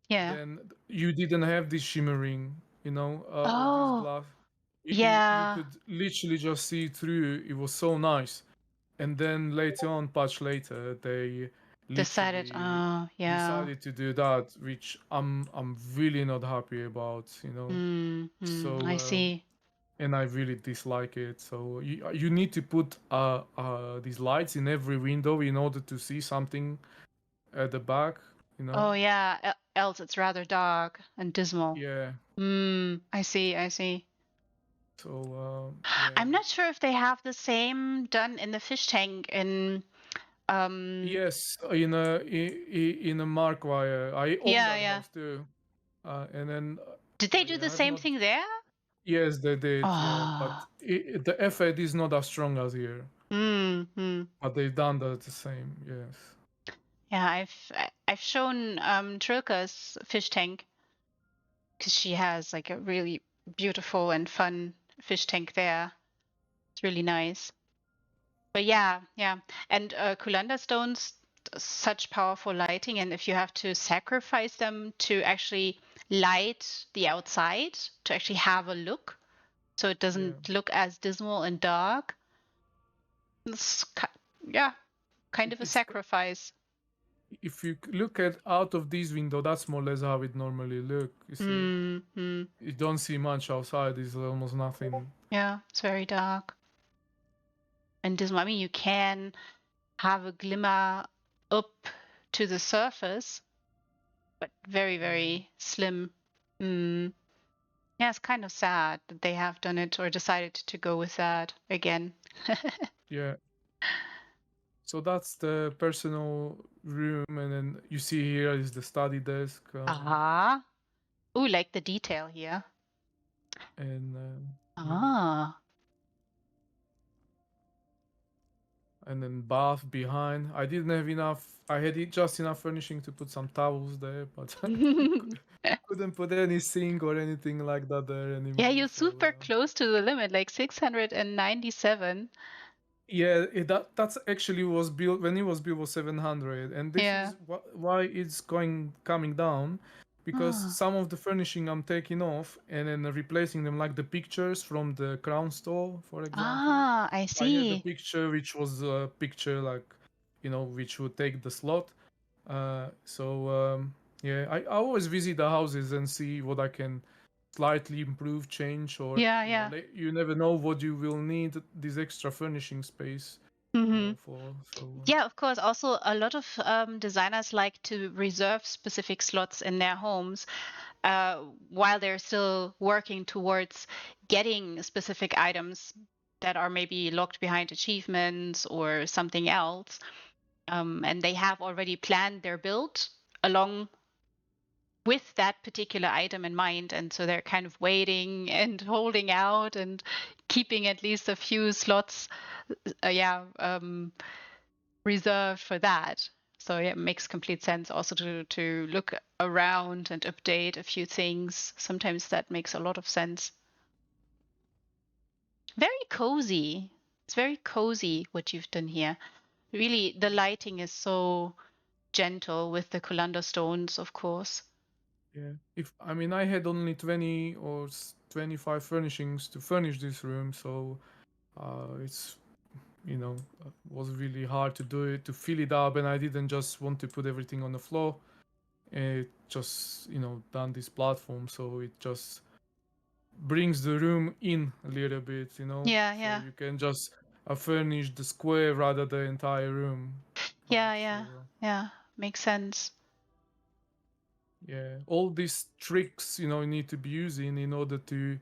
Speaker 1: Yeah.
Speaker 2: then you didn't have this shimmering, this
Speaker 1: Oh,
Speaker 2: glass. You
Speaker 1: yeah.
Speaker 2: could literally just see through. It was so nice. And then later on, patch later, they
Speaker 1: Decided.
Speaker 2: literally
Speaker 1: Oh, yeah.
Speaker 2: decided to do that, which I'm really not happy about. So
Speaker 1: I see.
Speaker 2: and I really dislike it. So you need to put these lights in every window in order to see something at the back.
Speaker 1: Oh, yeah. Else it's rather dark and dismal.
Speaker 2: Yeah.
Speaker 1: I see. I see.
Speaker 2: So yeah.
Speaker 1: I'm not sure if they have the same done in the fish tank in
Speaker 2: Yes, in a Markwire. I own
Speaker 1: yeah,
Speaker 2: that
Speaker 1: yeah.
Speaker 2: house too. And then
Speaker 1: Did they do
Speaker 2: yeah,
Speaker 1: the
Speaker 2: I've
Speaker 1: same
Speaker 2: not.
Speaker 1: thing there?
Speaker 2: Yes, they did. Yeah, but
Speaker 1: Oh.
Speaker 2: the effect is not as strong as here.
Speaker 1: Mm.
Speaker 2: But they've done that the same. Yes.
Speaker 1: Yeah, I've shown Trilka's fish tank because she has like a really beautiful and fun fish tank there. It's really nice. But yeah, yeah. And Kulanda stones, such powerful lighting, and if you have to sacrifice them to actually light the outside, to actually have a look, so it
Speaker 2: Yeah.
Speaker 1: doesn't look as dismal and dark, it's yeah, kind of a
Speaker 2: It's
Speaker 1: sacrifice.
Speaker 2: if you look at out of this window, that's more or less how it normally look. You see,
Speaker 1: Mm.
Speaker 2: you don't see much outside. It's almost nothing.
Speaker 1: Yeah, it's very dark and dismal. I mean, you can have a glimmer up to the surface, but very,
Speaker 2: Yeah.
Speaker 1: very slim. Mm. Yeah, it's kind of sad that they have done it or decided to go with that again.
Speaker 2: Yeah. So that's the personal room, and then you see here is the study desk,
Speaker 1: Ah. Ooh, like the detail here.
Speaker 2: and yeah,
Speaker 1: Ah.
Speaker 2: and then bath behind. I didn't have enough. I had just enough furnishing to put some towels there, but couldn't put any sink or anything like that there
Speaker 1: Yeah,
Speaker 2: anymore.
Speaker 1: you're
Speaker 2: So
Speaker 1: super close to the limit, like 697.
Speaker 2: yeah, that's actually was built when it was built was 700, and this
Speaker 1: Yeah.
Speaker 2: is why it's coming down, because
Speaker 1: Ah.
Speaker 2: some of the furnishing I'm taking off and then replacing them, like the pictures from the crown store, for example.
Speaker 1: Ah, I
Speaker 2: I had the
Speaker 1: see.
Speaker 2: picture which was a picture like, which would take the slot. So yeah, I always visit the houses and see what I can slightly improve, change, or
Speaker 1: Yeah, yeah.
Speaker 2: you never know what you will need this extra furnishing space
Speaker 1: Mm-hmm.
Speaker 2: for. So
Speaker 1: Yeah, of course. Also, a lot of designers like to reserve specific slots in their homes while they're still working towards getting specific items that are maybe locked behind achievements or something else. And they have already planned their build along with that particular item in mind. And so they're kind of waiting and holding out and keeping at least a few slots, reserved for that. So yeah, it makes complete sense also to look around and update a few things. Sometimes that makes a lot of sense. Very cozy. It's very cozy what you've done here. Really, the lighting is so gentle with the Colanda stones, of course.
Speaker 2: yeah, if I mean I had only 20 or 25 furnishings to furnish this room, so it's was really hard to do it, to fill it up, and I didn't just want to put everything on the floor. It just done this platform, so it just brings the room in a little bit,
Speaker 1: Yeah,
Speaker 2: so
Speaker 1: yeah.
Speaker 2: you can just furnish the square rather the entire room.
Speaker 1: Yeah,
Speaker 2: So
Speaker 1: yeah. Yeah. Makes sense.
Speaker 2: yeah, all these tricks you need to be using in order to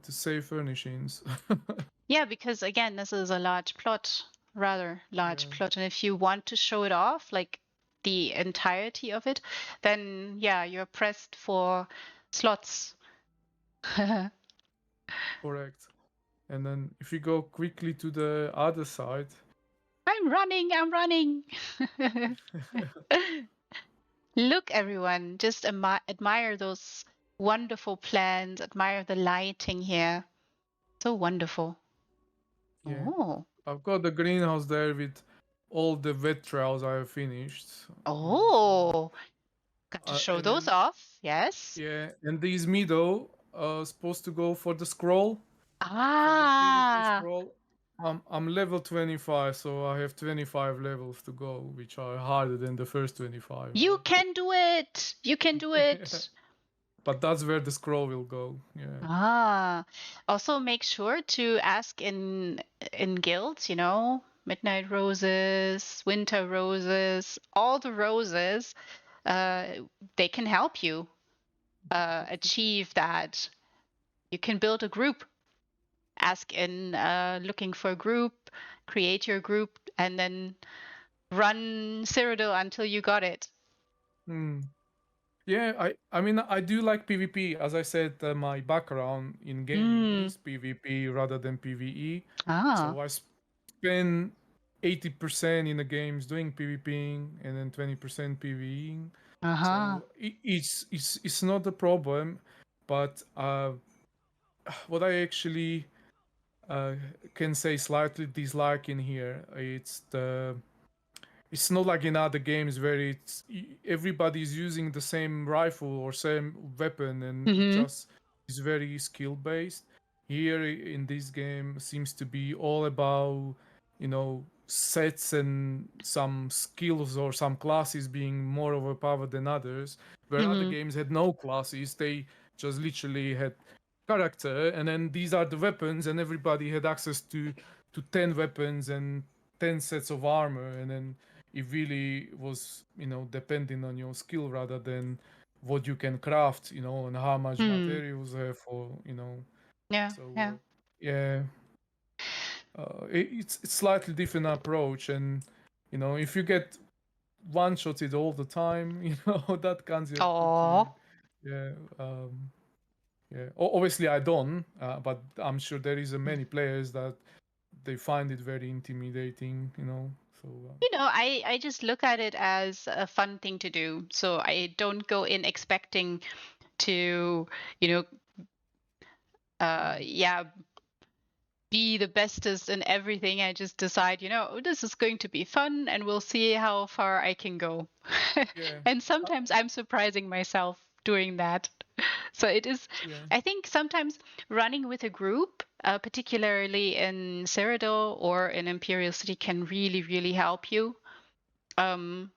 Speaker 2: save furnishings.
Speaker 1: Yeah, because again, this is a large plot, rather large
Speaker 2: Yeah,
Speaker 1: plot. And if you want to show it off, like the entirety of it, then yeah, you're pressed for slots.
Speaker 2: correct. And then if you go quickly to the other side,
Speaker 1: I'm running, I'm running. Look, everyone, just admire those wonderful plants, admire the lighting here. So wonderful.
Speaker 2: yeah,
Speaker 1: Oh,
Speaker 2: I've got the greenhouse there with all the wet trials I have finished. So
Speaker 1: oh, got to show
Speaker 2: and
Speaker 1: those
Speaker 2: then
Speaker 1: off. Yes.
Speaker 2: yeah, and these middle supposed to go for the scroll, for the PvP
Speaker 1: Ah,
Speaker 2: scroll. I'm level 25, so I have 25 levels to go, which are harder than the first 25,
Speaker 1: you can do it. You can do
Speaker 2: but
Speaker 1: it.
Speaker 2: but that's where the scroll will go. Yeah.
Speaker 1: Ah, also make sure to ask in guilds, Midnight Roses, Winter Roses, all the roses, uh, they can help you achieve that. You can build a group. Ask in looking for a group, create your group, and then run Cyrodiil until you got it.
Speaker 2: Hmm. Yeah, I mean I do like PvP. As I said, my background in gaming
Speaker 1: Hmm.
Speaker 2: is PvP rather than PvE.
Speaker 1: Ah.
Speaker 2: So I spend 80% in the games doing PvPing and then 20% PvEing.
Speaker 1: Uh-huh.
Speaker 2: So it's not a problem, but what I actually uh, can say slightly dislike in here, it's not like in other games where everybody's using the same rifle or same weapon and it
Speaker 1: Mm-hmm.
Speaker 2: just is very skill based. Here in this game seems to be all about sets and some skills or some classes being more overpowered than others, where other
Speaker 1: Mm-hmm.
Speaker 2: games had no classes. They just literally had character, and then these are the weapons, and everybody had access to 10 weapons and 10 sets of armor, and then it really was depending on your skill rather than what you can craft, and how much
Speaker 1: Hmm.
Speaker 2: materials have for
Speaker 1: Yeah,
Speaker 2: so
Speaker 1: yeah.
Speaker 2: yeah, it's slightly different approach, and if you get one shotted all the time, that can get pretty,
Speaker 1: Oh,
Speaker 2: yeah, yeah. Obviously I don't, but I'm sure there is many players that they find it very intimidating, so
Speaker 1: I just look at it as a fun thing to do. So I don't go in expecting to, you know,
Speaker 2: mm,
Speaker 1: yeah, be the bestest in everything. I just decide, this is going to be fun and we'll see how far I can go.
Speaker 2: yeah,
Speaker 1: And
Speaker 2: uh,
Speaker 1: sometimes I'm surprising myself doing that. So it is,
Speaker 2: yeah.
Speaker 1: I think sometimes running with a group, particularly in Cyrodiil or in Imperial City, can really, really help you. Um,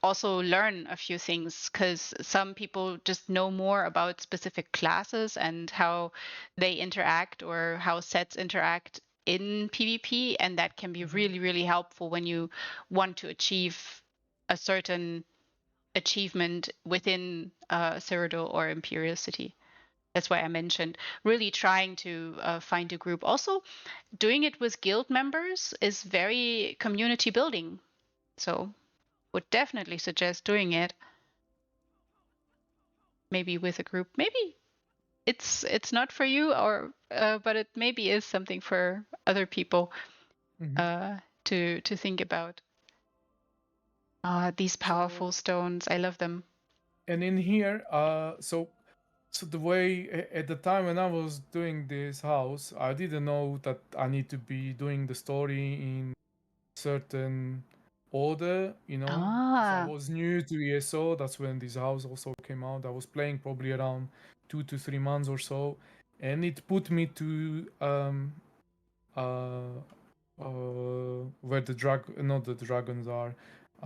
Speaker 1: Also learn a few things because some people just know more about specific classes and how they interact or how sets interact in PvP, and that can be
Speaker 2: Mhm.
Speaker 1: really, really helpful when you want to achieve a certain achievement within Cyrodiil or Imperial City. That's why I mentioned really trying to find a group. Also, doing it with guild members is very community building. So, would definitely suggest doing it maybe with a group. Maybe it's not for you, or but it maybe is something for other people
Speaker 2: Mhm.
Speaker 1: uh, to think about. These powerful
Speaker 2: So
Speaker 1: stones, I love them.
Speaker 2: and in here, so the way at the time when I was doing this house, I didn't know that I need to be doing the story in certain order, because I
Speaker 1: Ah,
Speaker 2: was new to ESO. That's when this house also came out. I was playing probably around 2 to 3 months or so, and it put me to uh where not the dragons are,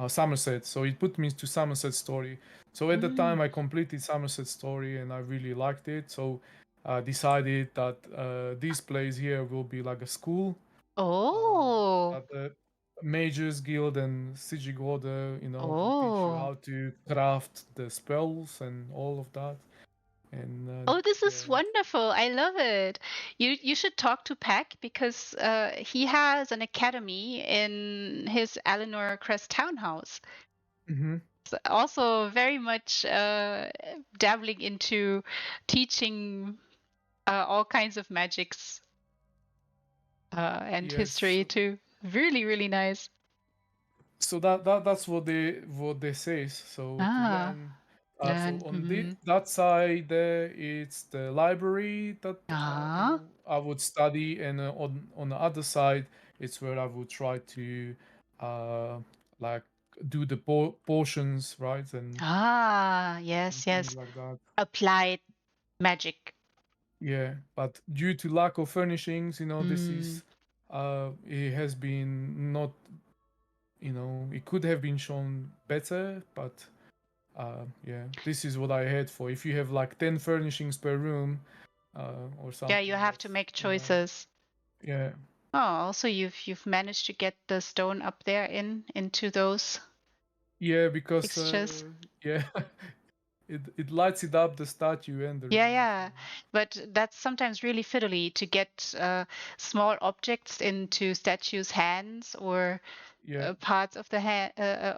Speaker 2: Somerset. So it put me to Somerset Story. So at the time
Speaker 1: Mm.
Speaker 2: I completed Somerset Story and I really liked it. So I decided that this place here will be like a school.
Speaker 1: Oh.
Speaker 2: That the Mages Guild and Sigig Order, will teach you
Speaker 1: Oh.
Speaker 2: how to craft the spells and all of that. And
Speaker 1: Oh, this is
Speaker 2: yeah.
Speaker 1: wonderful. I love it. You should talk to Peck because he has an academy in his Eleanor Crest townhouse.
Speaker 2: Mm-hmm.
Speaker 1: It's also very much dabbling into teaching all kinds of magics and
Speaker 2: Yes.
Speaker 1: history too. Really, really nice.
Speaker 2: So that's what they say. So to
Speaker 1: Ah,
Speaker 2: learn, so
Speaker 1: learn.
Speaker 2: on
Speaker 1: Mm-hmm.
Speaker 2: that side there, it's the library that
Speaker 1: Ah,
Speaker 2: I would study, and on the other side, it's where I would try to uh, like do the potions, right,
Speaker 1: ah,
Speaker 2: and
Speaker 1: yes,
Speaker 2: things
Speaker 1: yes.
Speaker 2: like that.
Speaker 1: Applied magic.
Speaker 2: Yeah, but due to lack of furnishings, this
Speaker 1: Mm.
Speaker 2: is it has been not, it could have been shown better, but yeah, this is what I had for. If you have like 10 furnishings per room, or
Speaker 1: Yeah, you
Speaker 2: something,
Speaker 1: have to
Speaker 2: that's
Speaker 1: make choices.
Speaker 2: yeah,
Speaker 1: Oh, also you've managed to get the stone up there into those
Speaker 2: yeah, because
Speaker 1: fixtures.
Speaker 2: yeah, it lights it up the statue and the
Speaker 1: Yeah,
Speaker 2: room. So
Speaker 1: yeah. But that's sometimes really fiddly to get small objects into statues' hands or
Speaker 2: yeah,
Speaker 1: parts of the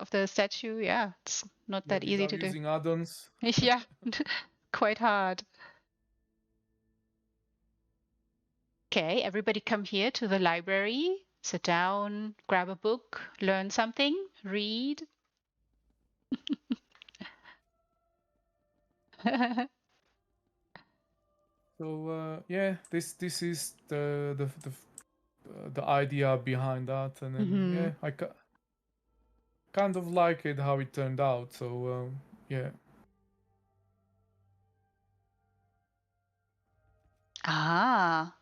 Speaker 1: of the statue. Yeah, it's not
Speaker 2: yeah,
Speaker 1: that easy
Speaker 2: without
Speaker 1: to do.
Speaker 2: using add-ons.
Speaker 1: Yeah, quite hard. Okay, everybody come here to the library, sit down, grab a book, learn something, read.
Speaker 2: So yeah, this is the idea behind that, and then
Speaker 1: Hmm.
Speaker 2: yeah, kind of like it how it turned out. So yeah,
Speaker 1: Ah,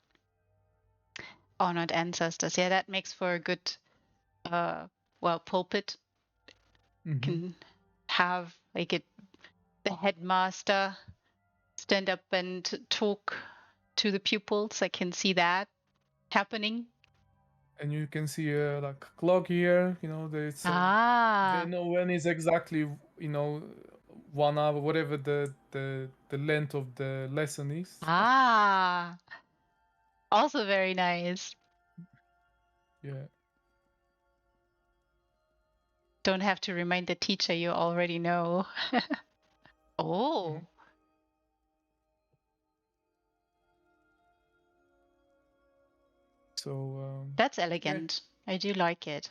Speaker 1: honored ancestors. Yeah, that makes for a good, uh, well, pulpit.
Speaker 2: hmm
Speaker 1: Can have like it, the headmaster stand up and talk to the pupils. I can see that happening.
Speaker 2: and you can see like clock here. They
Speaker 1: Ah,
Speaker 2: know when is exactly, you know 1 hour, whatever the length of the lesson is.
Speaker 1: ah, also very nice.
Speaker 2: Yeah.
Speaker 1: Don't have to remind the teacher, you already know.
Speaker 2: hmm
Speaker 1: Oh,
Speaker 2: So
Speaker 1: that's
Speaker 2: yeah,
Speaker 1: elegant. I do like it.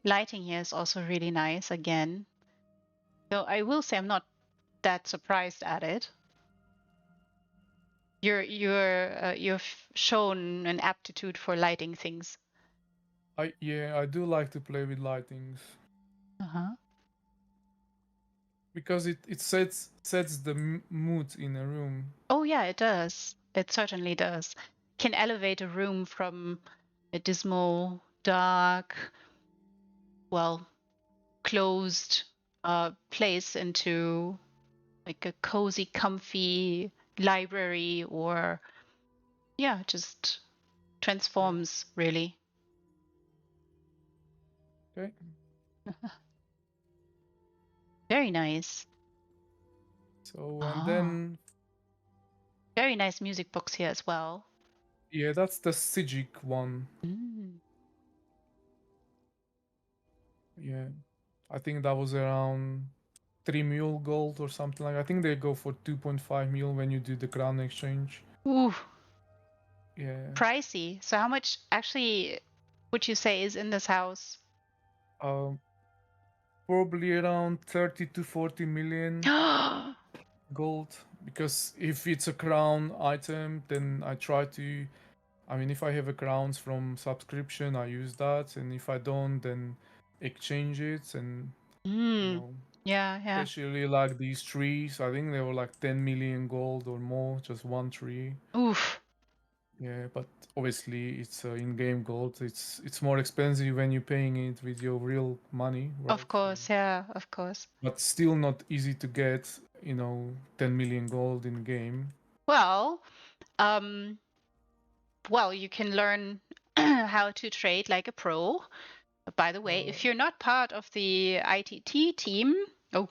Speaker 1: Lighting here is also really nice again. Though I will say I'm not that surprised at it. You've shown an aptitude for lighting things.
Speaker 2: I do like to play with lightings
Speaker 1: Uh-huh.
Speaker 2: because it sets the mood in a room.
Speaker 1: Oh yeah, it does. It certainly does. Can elevate a room from a dismal, dark, well, closed place into like a cozy, comfy library or yeah, just
Speaker 2: Yeah.
Speaker 1: transforms really.
Speaker 2: Okay.
Speaker 1: Very nice.
Speaker 2: So and
Speaker 1: Oh,
Speaker 2: then
Speaker 1: very nice music box here as well.
Speaker 2: yeah, that's the Sijic one.
Speaker 1: Mm.
Speaker 2: Yeah, I think that was around 3 mil gold or something like. I think they go for 2.5 mil when you do the crown exchange.
Speaker 1: Ooh,
Speaker 2: Yeah.
Speaker 1: pricey. So how much actually would you say is in this house?
Speaker 2: Um, Probably around 30 to 40 million gold, because if it's a crown item, then I try to. I mean, if I have a crowns from subscription, I use that, and if I don't, then exchange it, and you
Speaker 1: Mm.
Speaker 2: know,
Speaker 1: Yeah, yeah.
Speaker 2: especially like these trees. I think they were like 10 million gold or more, just one tree.
Speaker 1: Oof.
Speaker 2: Yeah, but obviously it's in-game gold. It's more expensive when you're paying it with your real money,
Speaker 1: Of
Speaker 2: right? So,
Speaker 1: course, yeah, of course.
Speaker 2: but still not easy to get. 10 million gold in game.
Speaker 1: Well, um, well, you can learn how to trade like a pro. By the way,
Speaker 2: Uh,
Speaker 1: if you're not part of the ITT team, oh,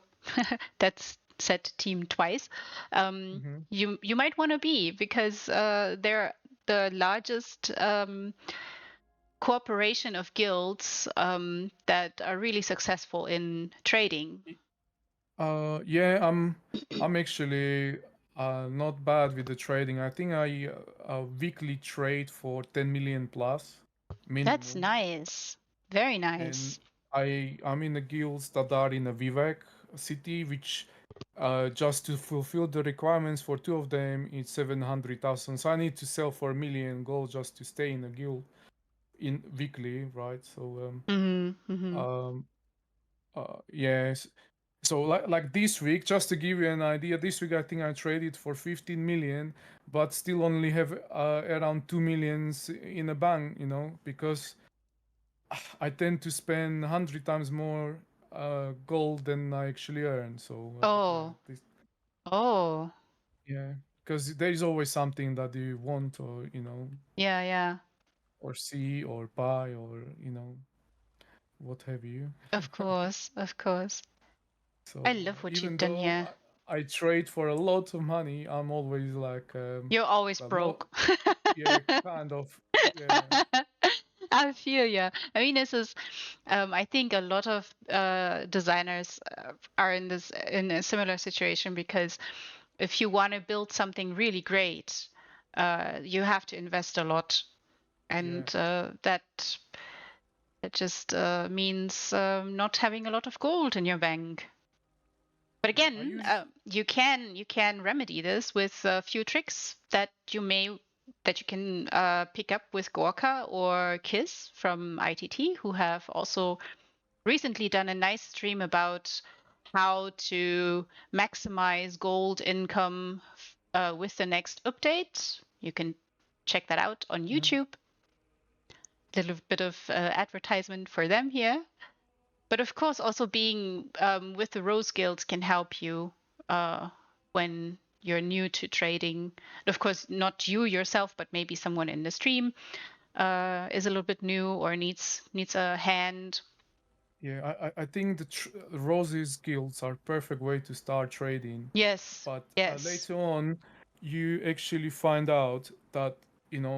Speaker 1: that's said team twice,
Speaker 2: mhm.
Speaker 1: you might want to be, because they're the largest cooperation of guilds that are really successful in trading.
Speaker 2: Yeah, I'm actually not bad with the trading. I think I weekly trade for 10 million plus
Speaker 1: That's
Speaker 2: minimum,
Speaker 1: nice. Very
Speaker 2: and
Speaker 1: nice.
Speaker 2: I'm in the guilds that are in a Vivek city, which just to fulfill the requirements for two of them, it's 700,000. So I need to sell for 1 million gold just to stay in a guild in weekly, right? So
Speaker 1: Mm-hmm, mm-hmm.
Speaker 2: um, yes. So like this week, just to give you an idea, this week I think I traded for 15 million, but still only have around 2 millions in a bank, because I tend to spend 100 times more gold than I actually earn. So
Speaker 1: Oh, oh,
Speaker 2: yeah, because there is always something that you want, or
Speaker 1: yeah, yeah.
Speaker 2: or see or buy, or what have you.
Speaker 1: Of course, of course. I
Speaker 2: So
Speaker 1: love what you've
Speaker 2: even
Speaker 1: done
Speaker 2: though
Speaker 1: here.
Speaker 2: I trade for a lot of money, I'm always like,
Speaker 1: You're always
Speaker 2: well, not,
Speaker 1: broke.
Speaker 2: yeah, kind of, yeah,
Speaker 1: I feel yeah. I mean, this is, I think a lot of designers are in a similar situation, because if you want to build something really great, you have to invest a lot, and
Speaker 2: yeah.
Speaker 1: that just means not having a lot of gold in your bank. But
Speaker 2: Yeah, I
Speaker 1: again,
Speaker 2: use,
Speaker 1: you can remedy this with a few tricks that you can pick up with Gorka or Kiss from ITT, who have also recently done a nice stream about how to maximize gold income with the next update. You can check that out on
Speaker 2: mhm.
Speaker 1: YouTube. A little bit of advertisement for them here. But of course, also being with the Rose Guild can help you when you're new to trading. And of course, not you yourself, but maybe someone in the stream is a little bit new or needs a hand.
Speaker 2: Yeah, I think the roses guilds are perfect way to start trading,
Speaker 1: Yes,
Speaker 2: but
Speaker 1: yes.
Speaker 2: later on, you actually find out that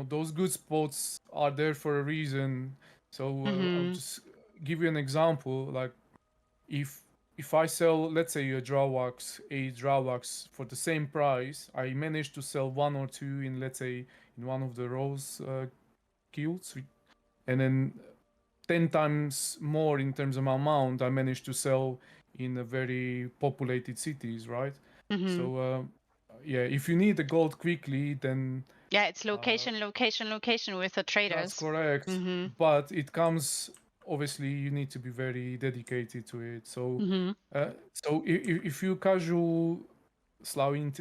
Speaker 2: those good spots are there for a reason. So I'll
Speaker 1: Mm-hmm.
Speaker 2: just give you an example. Like if if I sell, let's say, a Drawwax for the same price, I manage to sell one or two in, let's say, in one of the rose guilds, and then 10 times more in terms of amount I managed to sell in a very populated cities, right?
Speaker 1: Mm-hmm.
Speaker 2: So yeah, if you need the gold quickly, then
Speaker 1: Yeah, it's
Speaker 2: uh,
Speaker 1: location, location, location with the
Speaker 2: that's
Speaker 1: traders.
Speaker 2: correct.
Speaker 1: Mm-hmm.
Speaker 2: But it comes, obviously, you need to be very dedicated to it. So
Speaker 1: Mm-hmm.
Speaker 2: if you casual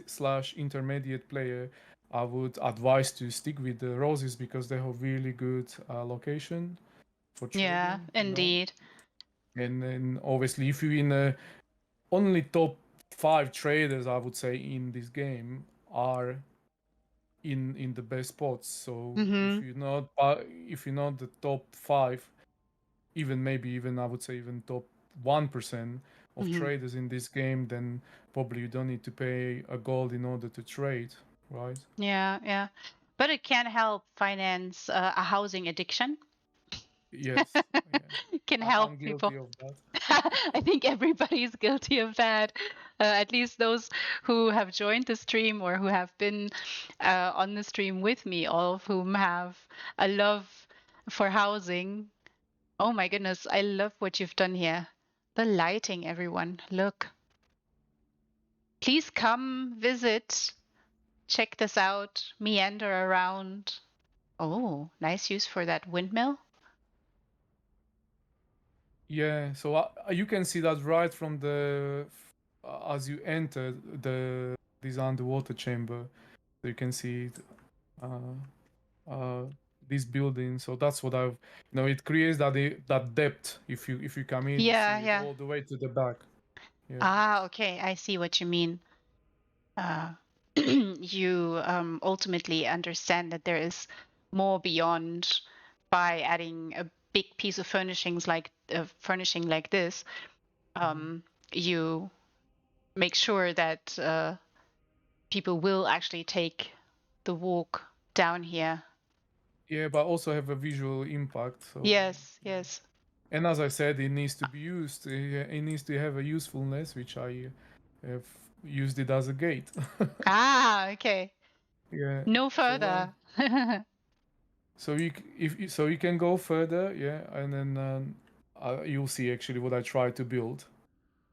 Speaker 2: slash intermediate player, I would advise to stick with the roses because they have really good location for
Speaker 1: Yeah,
Speaker 2: trading,
Speaker 1: indeed.
Speaker 2: And then obviously, if you're in a only top five traders, I would say in this game are in the best spots. So
Speaker 1: Mm-hmm.
Speaker 2: if you're not the top five, even maybe even I would say even top 1% of
Speaker 1: Mm-hmm.
Speaker 2: traders in this game, then probably you don't need to pay a gold in order to trade, right?
Speaker 1: Yeah, yeah. But it can help finance a housing addiction.
Speaker 2: Yes, yeah.
Speaker 1: Can
Speaker 2: I'm
Speaker 1: help people.
Speaker 2: guilty of that.
Speaker 1: I think everybody's guilty of that. At least those who have joined the stream or who have been on the stream with me, all of whom have a love for housing. Oh my goodness, I love what you've done here. The lighting, everyone. Look. Please come visit. Check this out. Meander around. Oh, nice use for that windmill.
Speaker 2: Yeah, so you can see that right from as you enter this underwater chamber. So you can see it. Uh, this building. So that's what I've, it creates that depth if you come in, you
Speaker 1: Yeah,
Speaker 2: see it
Speaker 1: yeah.
Speaker 2: all the way to the back. Yeah.
Speaker 1: Ah, okay. I see what you mean. You ultimately understand that there is more beyond by adding a big piece of furnishing like this.
Speaker 2: Mhm.
Speaker 1: You make sure that people will actually take the walk down here.
Speaker 2: Yeah, but also have a visual impact. So
Speaker 1: Yes,
Speaker 2: yeah.
Speaker 1: yes.
Speaker 2: And as I said, it needs to be used. It needs to have a usefulness, which I have used it as a gate.
Speaker 1: Ah, okay.
Speaker 2: Yeah.
Speaker 1: No
Speaker 2: So
Speaker 1: further.
Speaker 2: so so you can go further, yeah, and then you'll see actually what I try to build.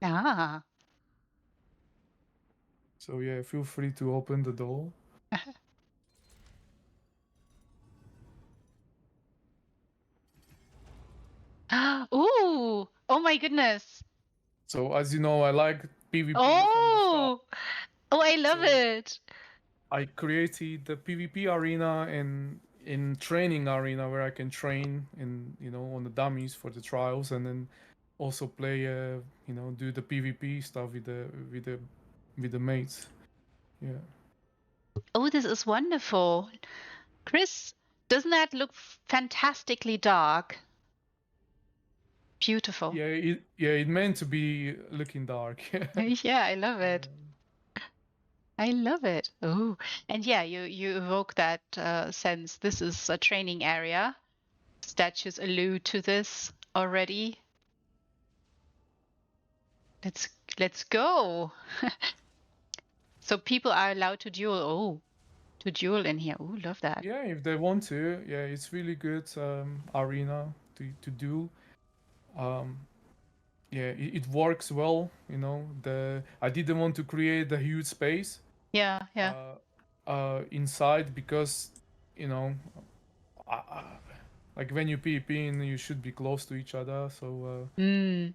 Speaker 1: Ah.
Speaker 2: So yeah, feel free to open the door.
Speaker 1: Ooh. Oh my goodness.
Speaker 2: So as you know, I like PvP from the start.
Speaker 1: Oh. Oh, I love
Speaker 2: So
Speaker 1: it.
Speaker 2: I created the PvP arena and in training arena where I can train in on the dummies for the trials, and then also play do the PvP stuff with the mates. Yeah.
Speaker 1: Oh, this is wonderful. Chris, doesn't that look fantastically dark? Beautiful.
Speaker 2: It meant to be looking dark.
Speaker 1: Yeah, I love it.
Speaker 2: Yeah.
Speaker 1: I love it. Oh, and yeah, you evoke that sense. This is a training area. Statues allude to this already. Let's let's go. So people are allowed to duel. Oh, to duel in here. Oh, love that.
Speaker 2: Yeah, if they want to, yeah, it's really good arena to do. Um, yeah, it works well. The I didn't want to create a huge space
Speaker 1: Yeah, yeah.
Speaker 2: uh, inside because you know, uh, like when you PvP in, you should be close to each other. So
Speaker 1: Mm.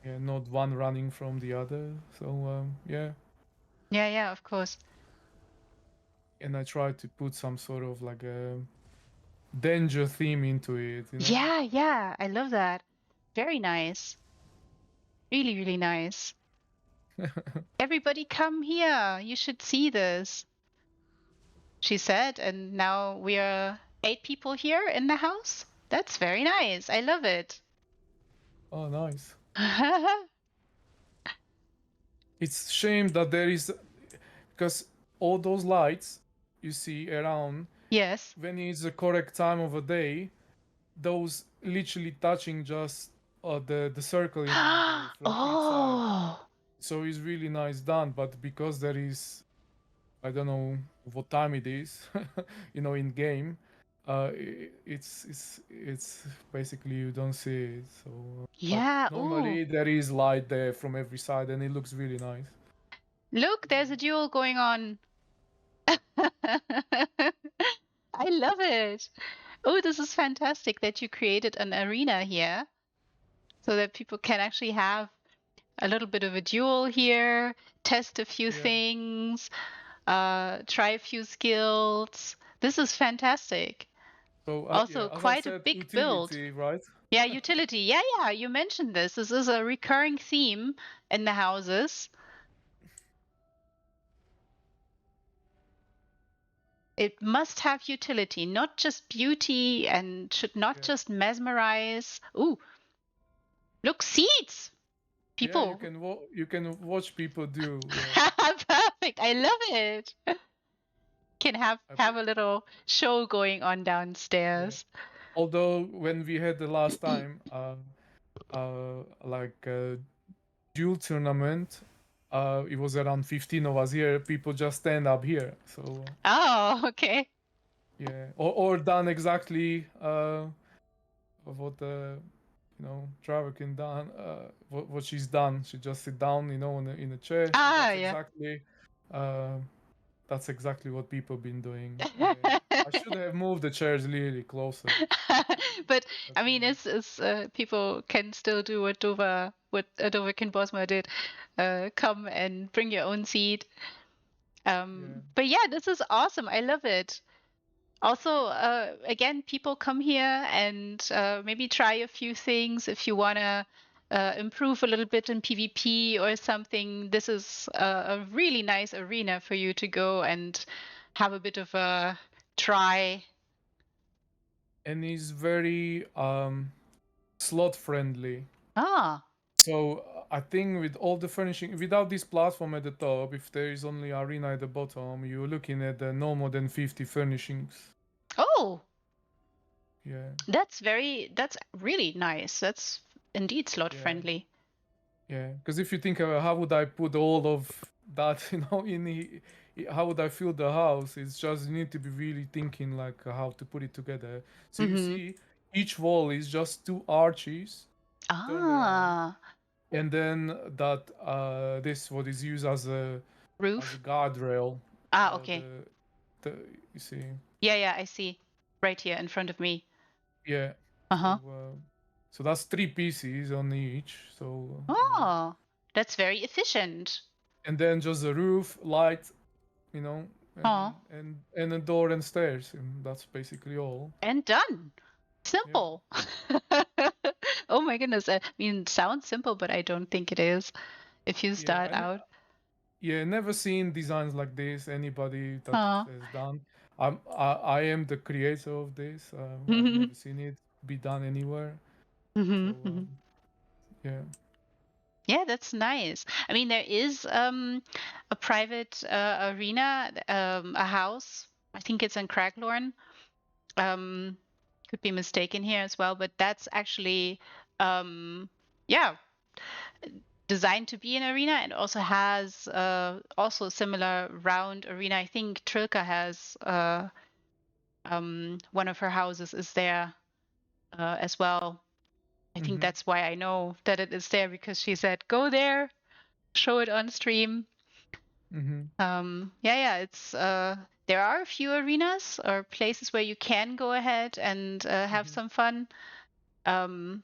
Speaker 2: yeah, not one running from the other. So yeah,
Speaker 1: Yeah, yeah, of course.
Speaker 2: and I tried to put some sort of like a danger theme into it.
Speaker 1: Yeah, yeah. I love that. Very nice. Really, really nice. Everybody come here. You should see this, she said. And now we are 8 people here in the house. That's very nice. I love it.
Speaker 2: Oh, nice. It's shame that there is because all those lights you see around
Speaker 1: Yes.
Speaker 2: when it's the correct time of a day, those literally touching just the circle in the from each side.
Speaker 1: Oh,
Speaker 2: So it's really nice done, but because there is I don't know what time it is, in game, it's basically you don't see it. So, but
Speaker 1: yeah. Ooh,
Speaker 2: normally there is light there from every side, and it looks really nice.
Speaker 1: look, there's a duel going on. I love it. Oh, this is fantastic that you created an arena here so that people can actually have a little bit of a duel here, test a few
Speaker 2: Yeah.
Speaker 1: things, try a few skills. This is fantastic.
Speaker 2: So yeah,
Speaker 1: Also,
Speaker 2: as I
Speaker 1: quite a
Speaker 2: said,
Speaker 1: big build.
Speaker 2: utility, right?
Speaker 1: Yeah, utility. Yeah, yeah, you mentioned this. This is a recurring theme in the houses. It must have utility, not just beauty, and should not
Speaker 2: Yeah.
Speaker 1: just mesmerize. Ooh, look, seats!
Speaker 2: Yeah, you
Speaker 1: People.
Speaker 2: can you can watch people do. Yeah.
Speaker 1: Perfect. I love it. Can
Speaker 2: I
Speaker 1: have a little show going on
Speaker 2: yeah.
Speaker 1: downstairs.
Speaker 2: Although when we had the last time, like duel tournament, it was around 15 of us here. People just stand up here. So
Speaker 1: Oh, okay.
Speaker 2: yeah, or done exactly of what the driver can done. What she's done. She just sit down, in a chair. So
Speaker 1: Ah,
Speaker 2: that's
Speaker 1: yeah.
Speaker 2: exactly. Uh, That's exactly what people been doing. Yeah. I should have moved the chairs really closer.
Speaker 1: But
Speaker 2: But
Speaker 1: I mean, it's people can still do what Dover Bosma did, come and bring your own seat.
Speaker 2: yeah.
Speaker 1: But yeah, this is awesome. I love it. Also, again, people come here and maybe try a few things if you want to improve a little bit in PvP or something. This is a really nice arena for you to go and have a bit of a try.
Speaker 2: And is very slot friendly.
Speaker 1: Ah,
Speaker 2: So I think with all the furnishing, without this platform at the top, if there is only arena at the bottom, you're looking at no more than 50 furnishings.
Speaker 1: oh,
Speaker 2: Yeah,
Speaker 1: that's really nice. That's indeed slot
Speaker 2: yeah,
Speaker 1: friendly.
Speaker 2: yeah. Because if you think about how would I put all of that, how would I fill the house? It's just you need to be really thinking like how to put it together. So you
Speaker 1: Mm-hmm.
Speaker 2: see, each wall is just two arches turned around,
Speaker 1: Ah,
Speaker 2: and then that this what is used as a
Speaker 1: roof.
Speaker 2: guardrail.
Speaker 1: Ah,
Speaker 2: The
Speaker 1: okay.
Speaker 2: the the you see,
Speaker 1: Yeah, yeah, I see. Right here in front of me.
Speaker 2: yeah. So
Speaker 1: Uh-huh.
Speaker 2: so that's three pieces on each. So
Speaker 1: Oh, that's very efficient.
Speaker 2: and then just the roof, light,
Speaker 1: Oh,
Speaker 2: and a door and stairs, and that's basically all.
Speaker 1: and done.
Speaker 2: Yeah,
Speaker 1: Simple. Oh my goodness. I mean, it sounds simple, but I don't think it is if you
Speaker 2: yeah.
Speaker 1: start out.
Speaker 2: Yeah, never seen designs like this. Anybody that
Speaker 1: Oh.
Speaker 2: has done. I am the creator of this. I've never seen it be done anywhere. So yeah.
Speaker 1: Yeah, that's nice. I mean, there is a private arena, a house. I think it's in Craglorn. Um, could be mistaken here as well, but that's actually yeah, designed to be an arena and also has also a similar round arena. I think Trilka has one of her houses is there as well. I think
Speaker 2: Mm-hmm.
Speaker 1: that's why I know that it is there because she said, "Go there, show it on stream."
Speaker 2: Mm-hmm.
Speaker 1: Yeah, yeah, it's there are a few arenas or places where you can go ahead and have
Speaker 2: Mm-hmm.
Speaker 1: some fun. Um,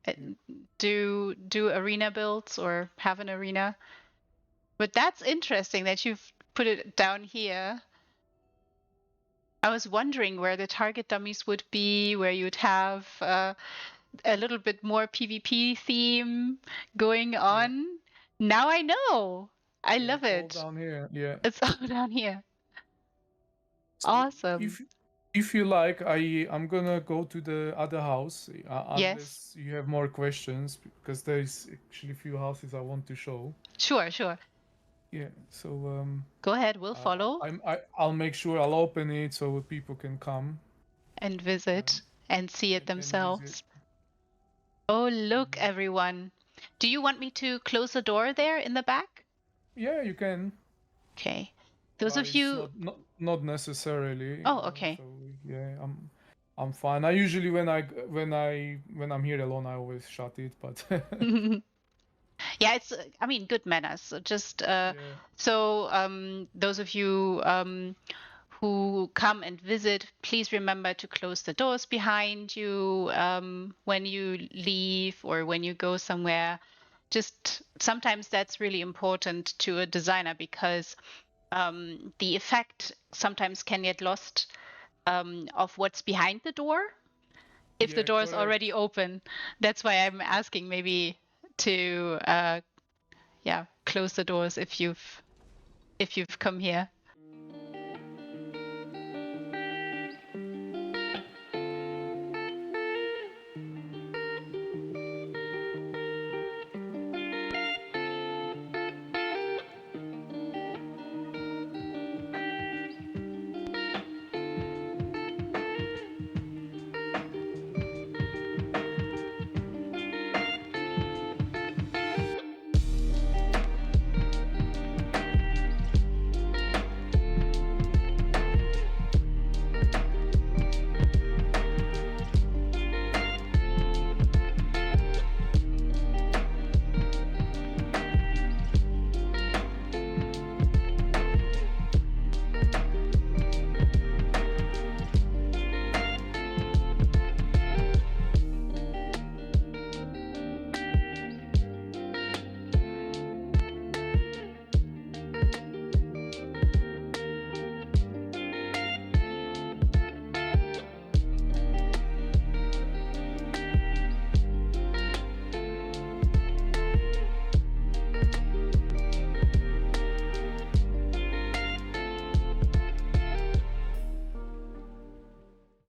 Speaker 1: uh,
Speaker 2: Yeah.
Speaker 1: do arena builds or have an arena. But that's interesting that you've put it down here. I was wondering where the target dummies would be, where you'd have a little bit more PvP theme going
Speaker 2: Yeah.
Speaker 1: on. Now I know. I
Speaker 2: Yeah.
Speaker 1: love
Speaker 2: It's all
Speaker 1: it.
Speaker 2: down here. Yeah.
Speaker 1: It's all down here.
Speaker 2: So
Speaker 1: Awesome.
Speaker 2: if you like, I'm gonna go to the other house
Speaker 1: Yes.
Speaker 2: unless you have more questions because there's actually a few houses I want to show.
Speaker 1: Sure, sure.
Speaker 2: Yeah. So
Speaker 1: Go ahead. We'll follow
Speaker 2: I'll make sure I'll open it so people can come
Speaker 1: and
Speaker 2: um,
Speaker 1: visit and see it
Speaker 2: and visit.
Speaker 1: themselves. Oh, look,
Speaker 2: And
Speaker 1: everyone. Do you want me to close the door there in the back?
Speaker 2: yeah, you can,
Speaker 1: Okay. Those
Speaker 2: but
Speaker 1: of
Speaker 2: it's
Speaker 1: you.
Speaker 2: not necessarily.
Speaker 1: Oh, okay.
Speaker 2: So yeah, I'm fine. I usually when I'm here alone, I always shut it. But
Speaker 1: Yeah, it's I mean good manners. So just
Speaker 2: yeah,
Speaker 1: those of you who come and visit, please remember to close the doors behind you when you leave or when you go somewhere. Just sometimes that's really important to a designer because the effect sometimes can get lost of what's behind the door if the
Speaker 2: yeah,
Speaker 1: door is already
Speaker 2: correct.
Speaker 1: open. That's why I'm
Speaker 2: Yeah,
Speaker 1: asking maybe to yeah, close the doors if you've come here.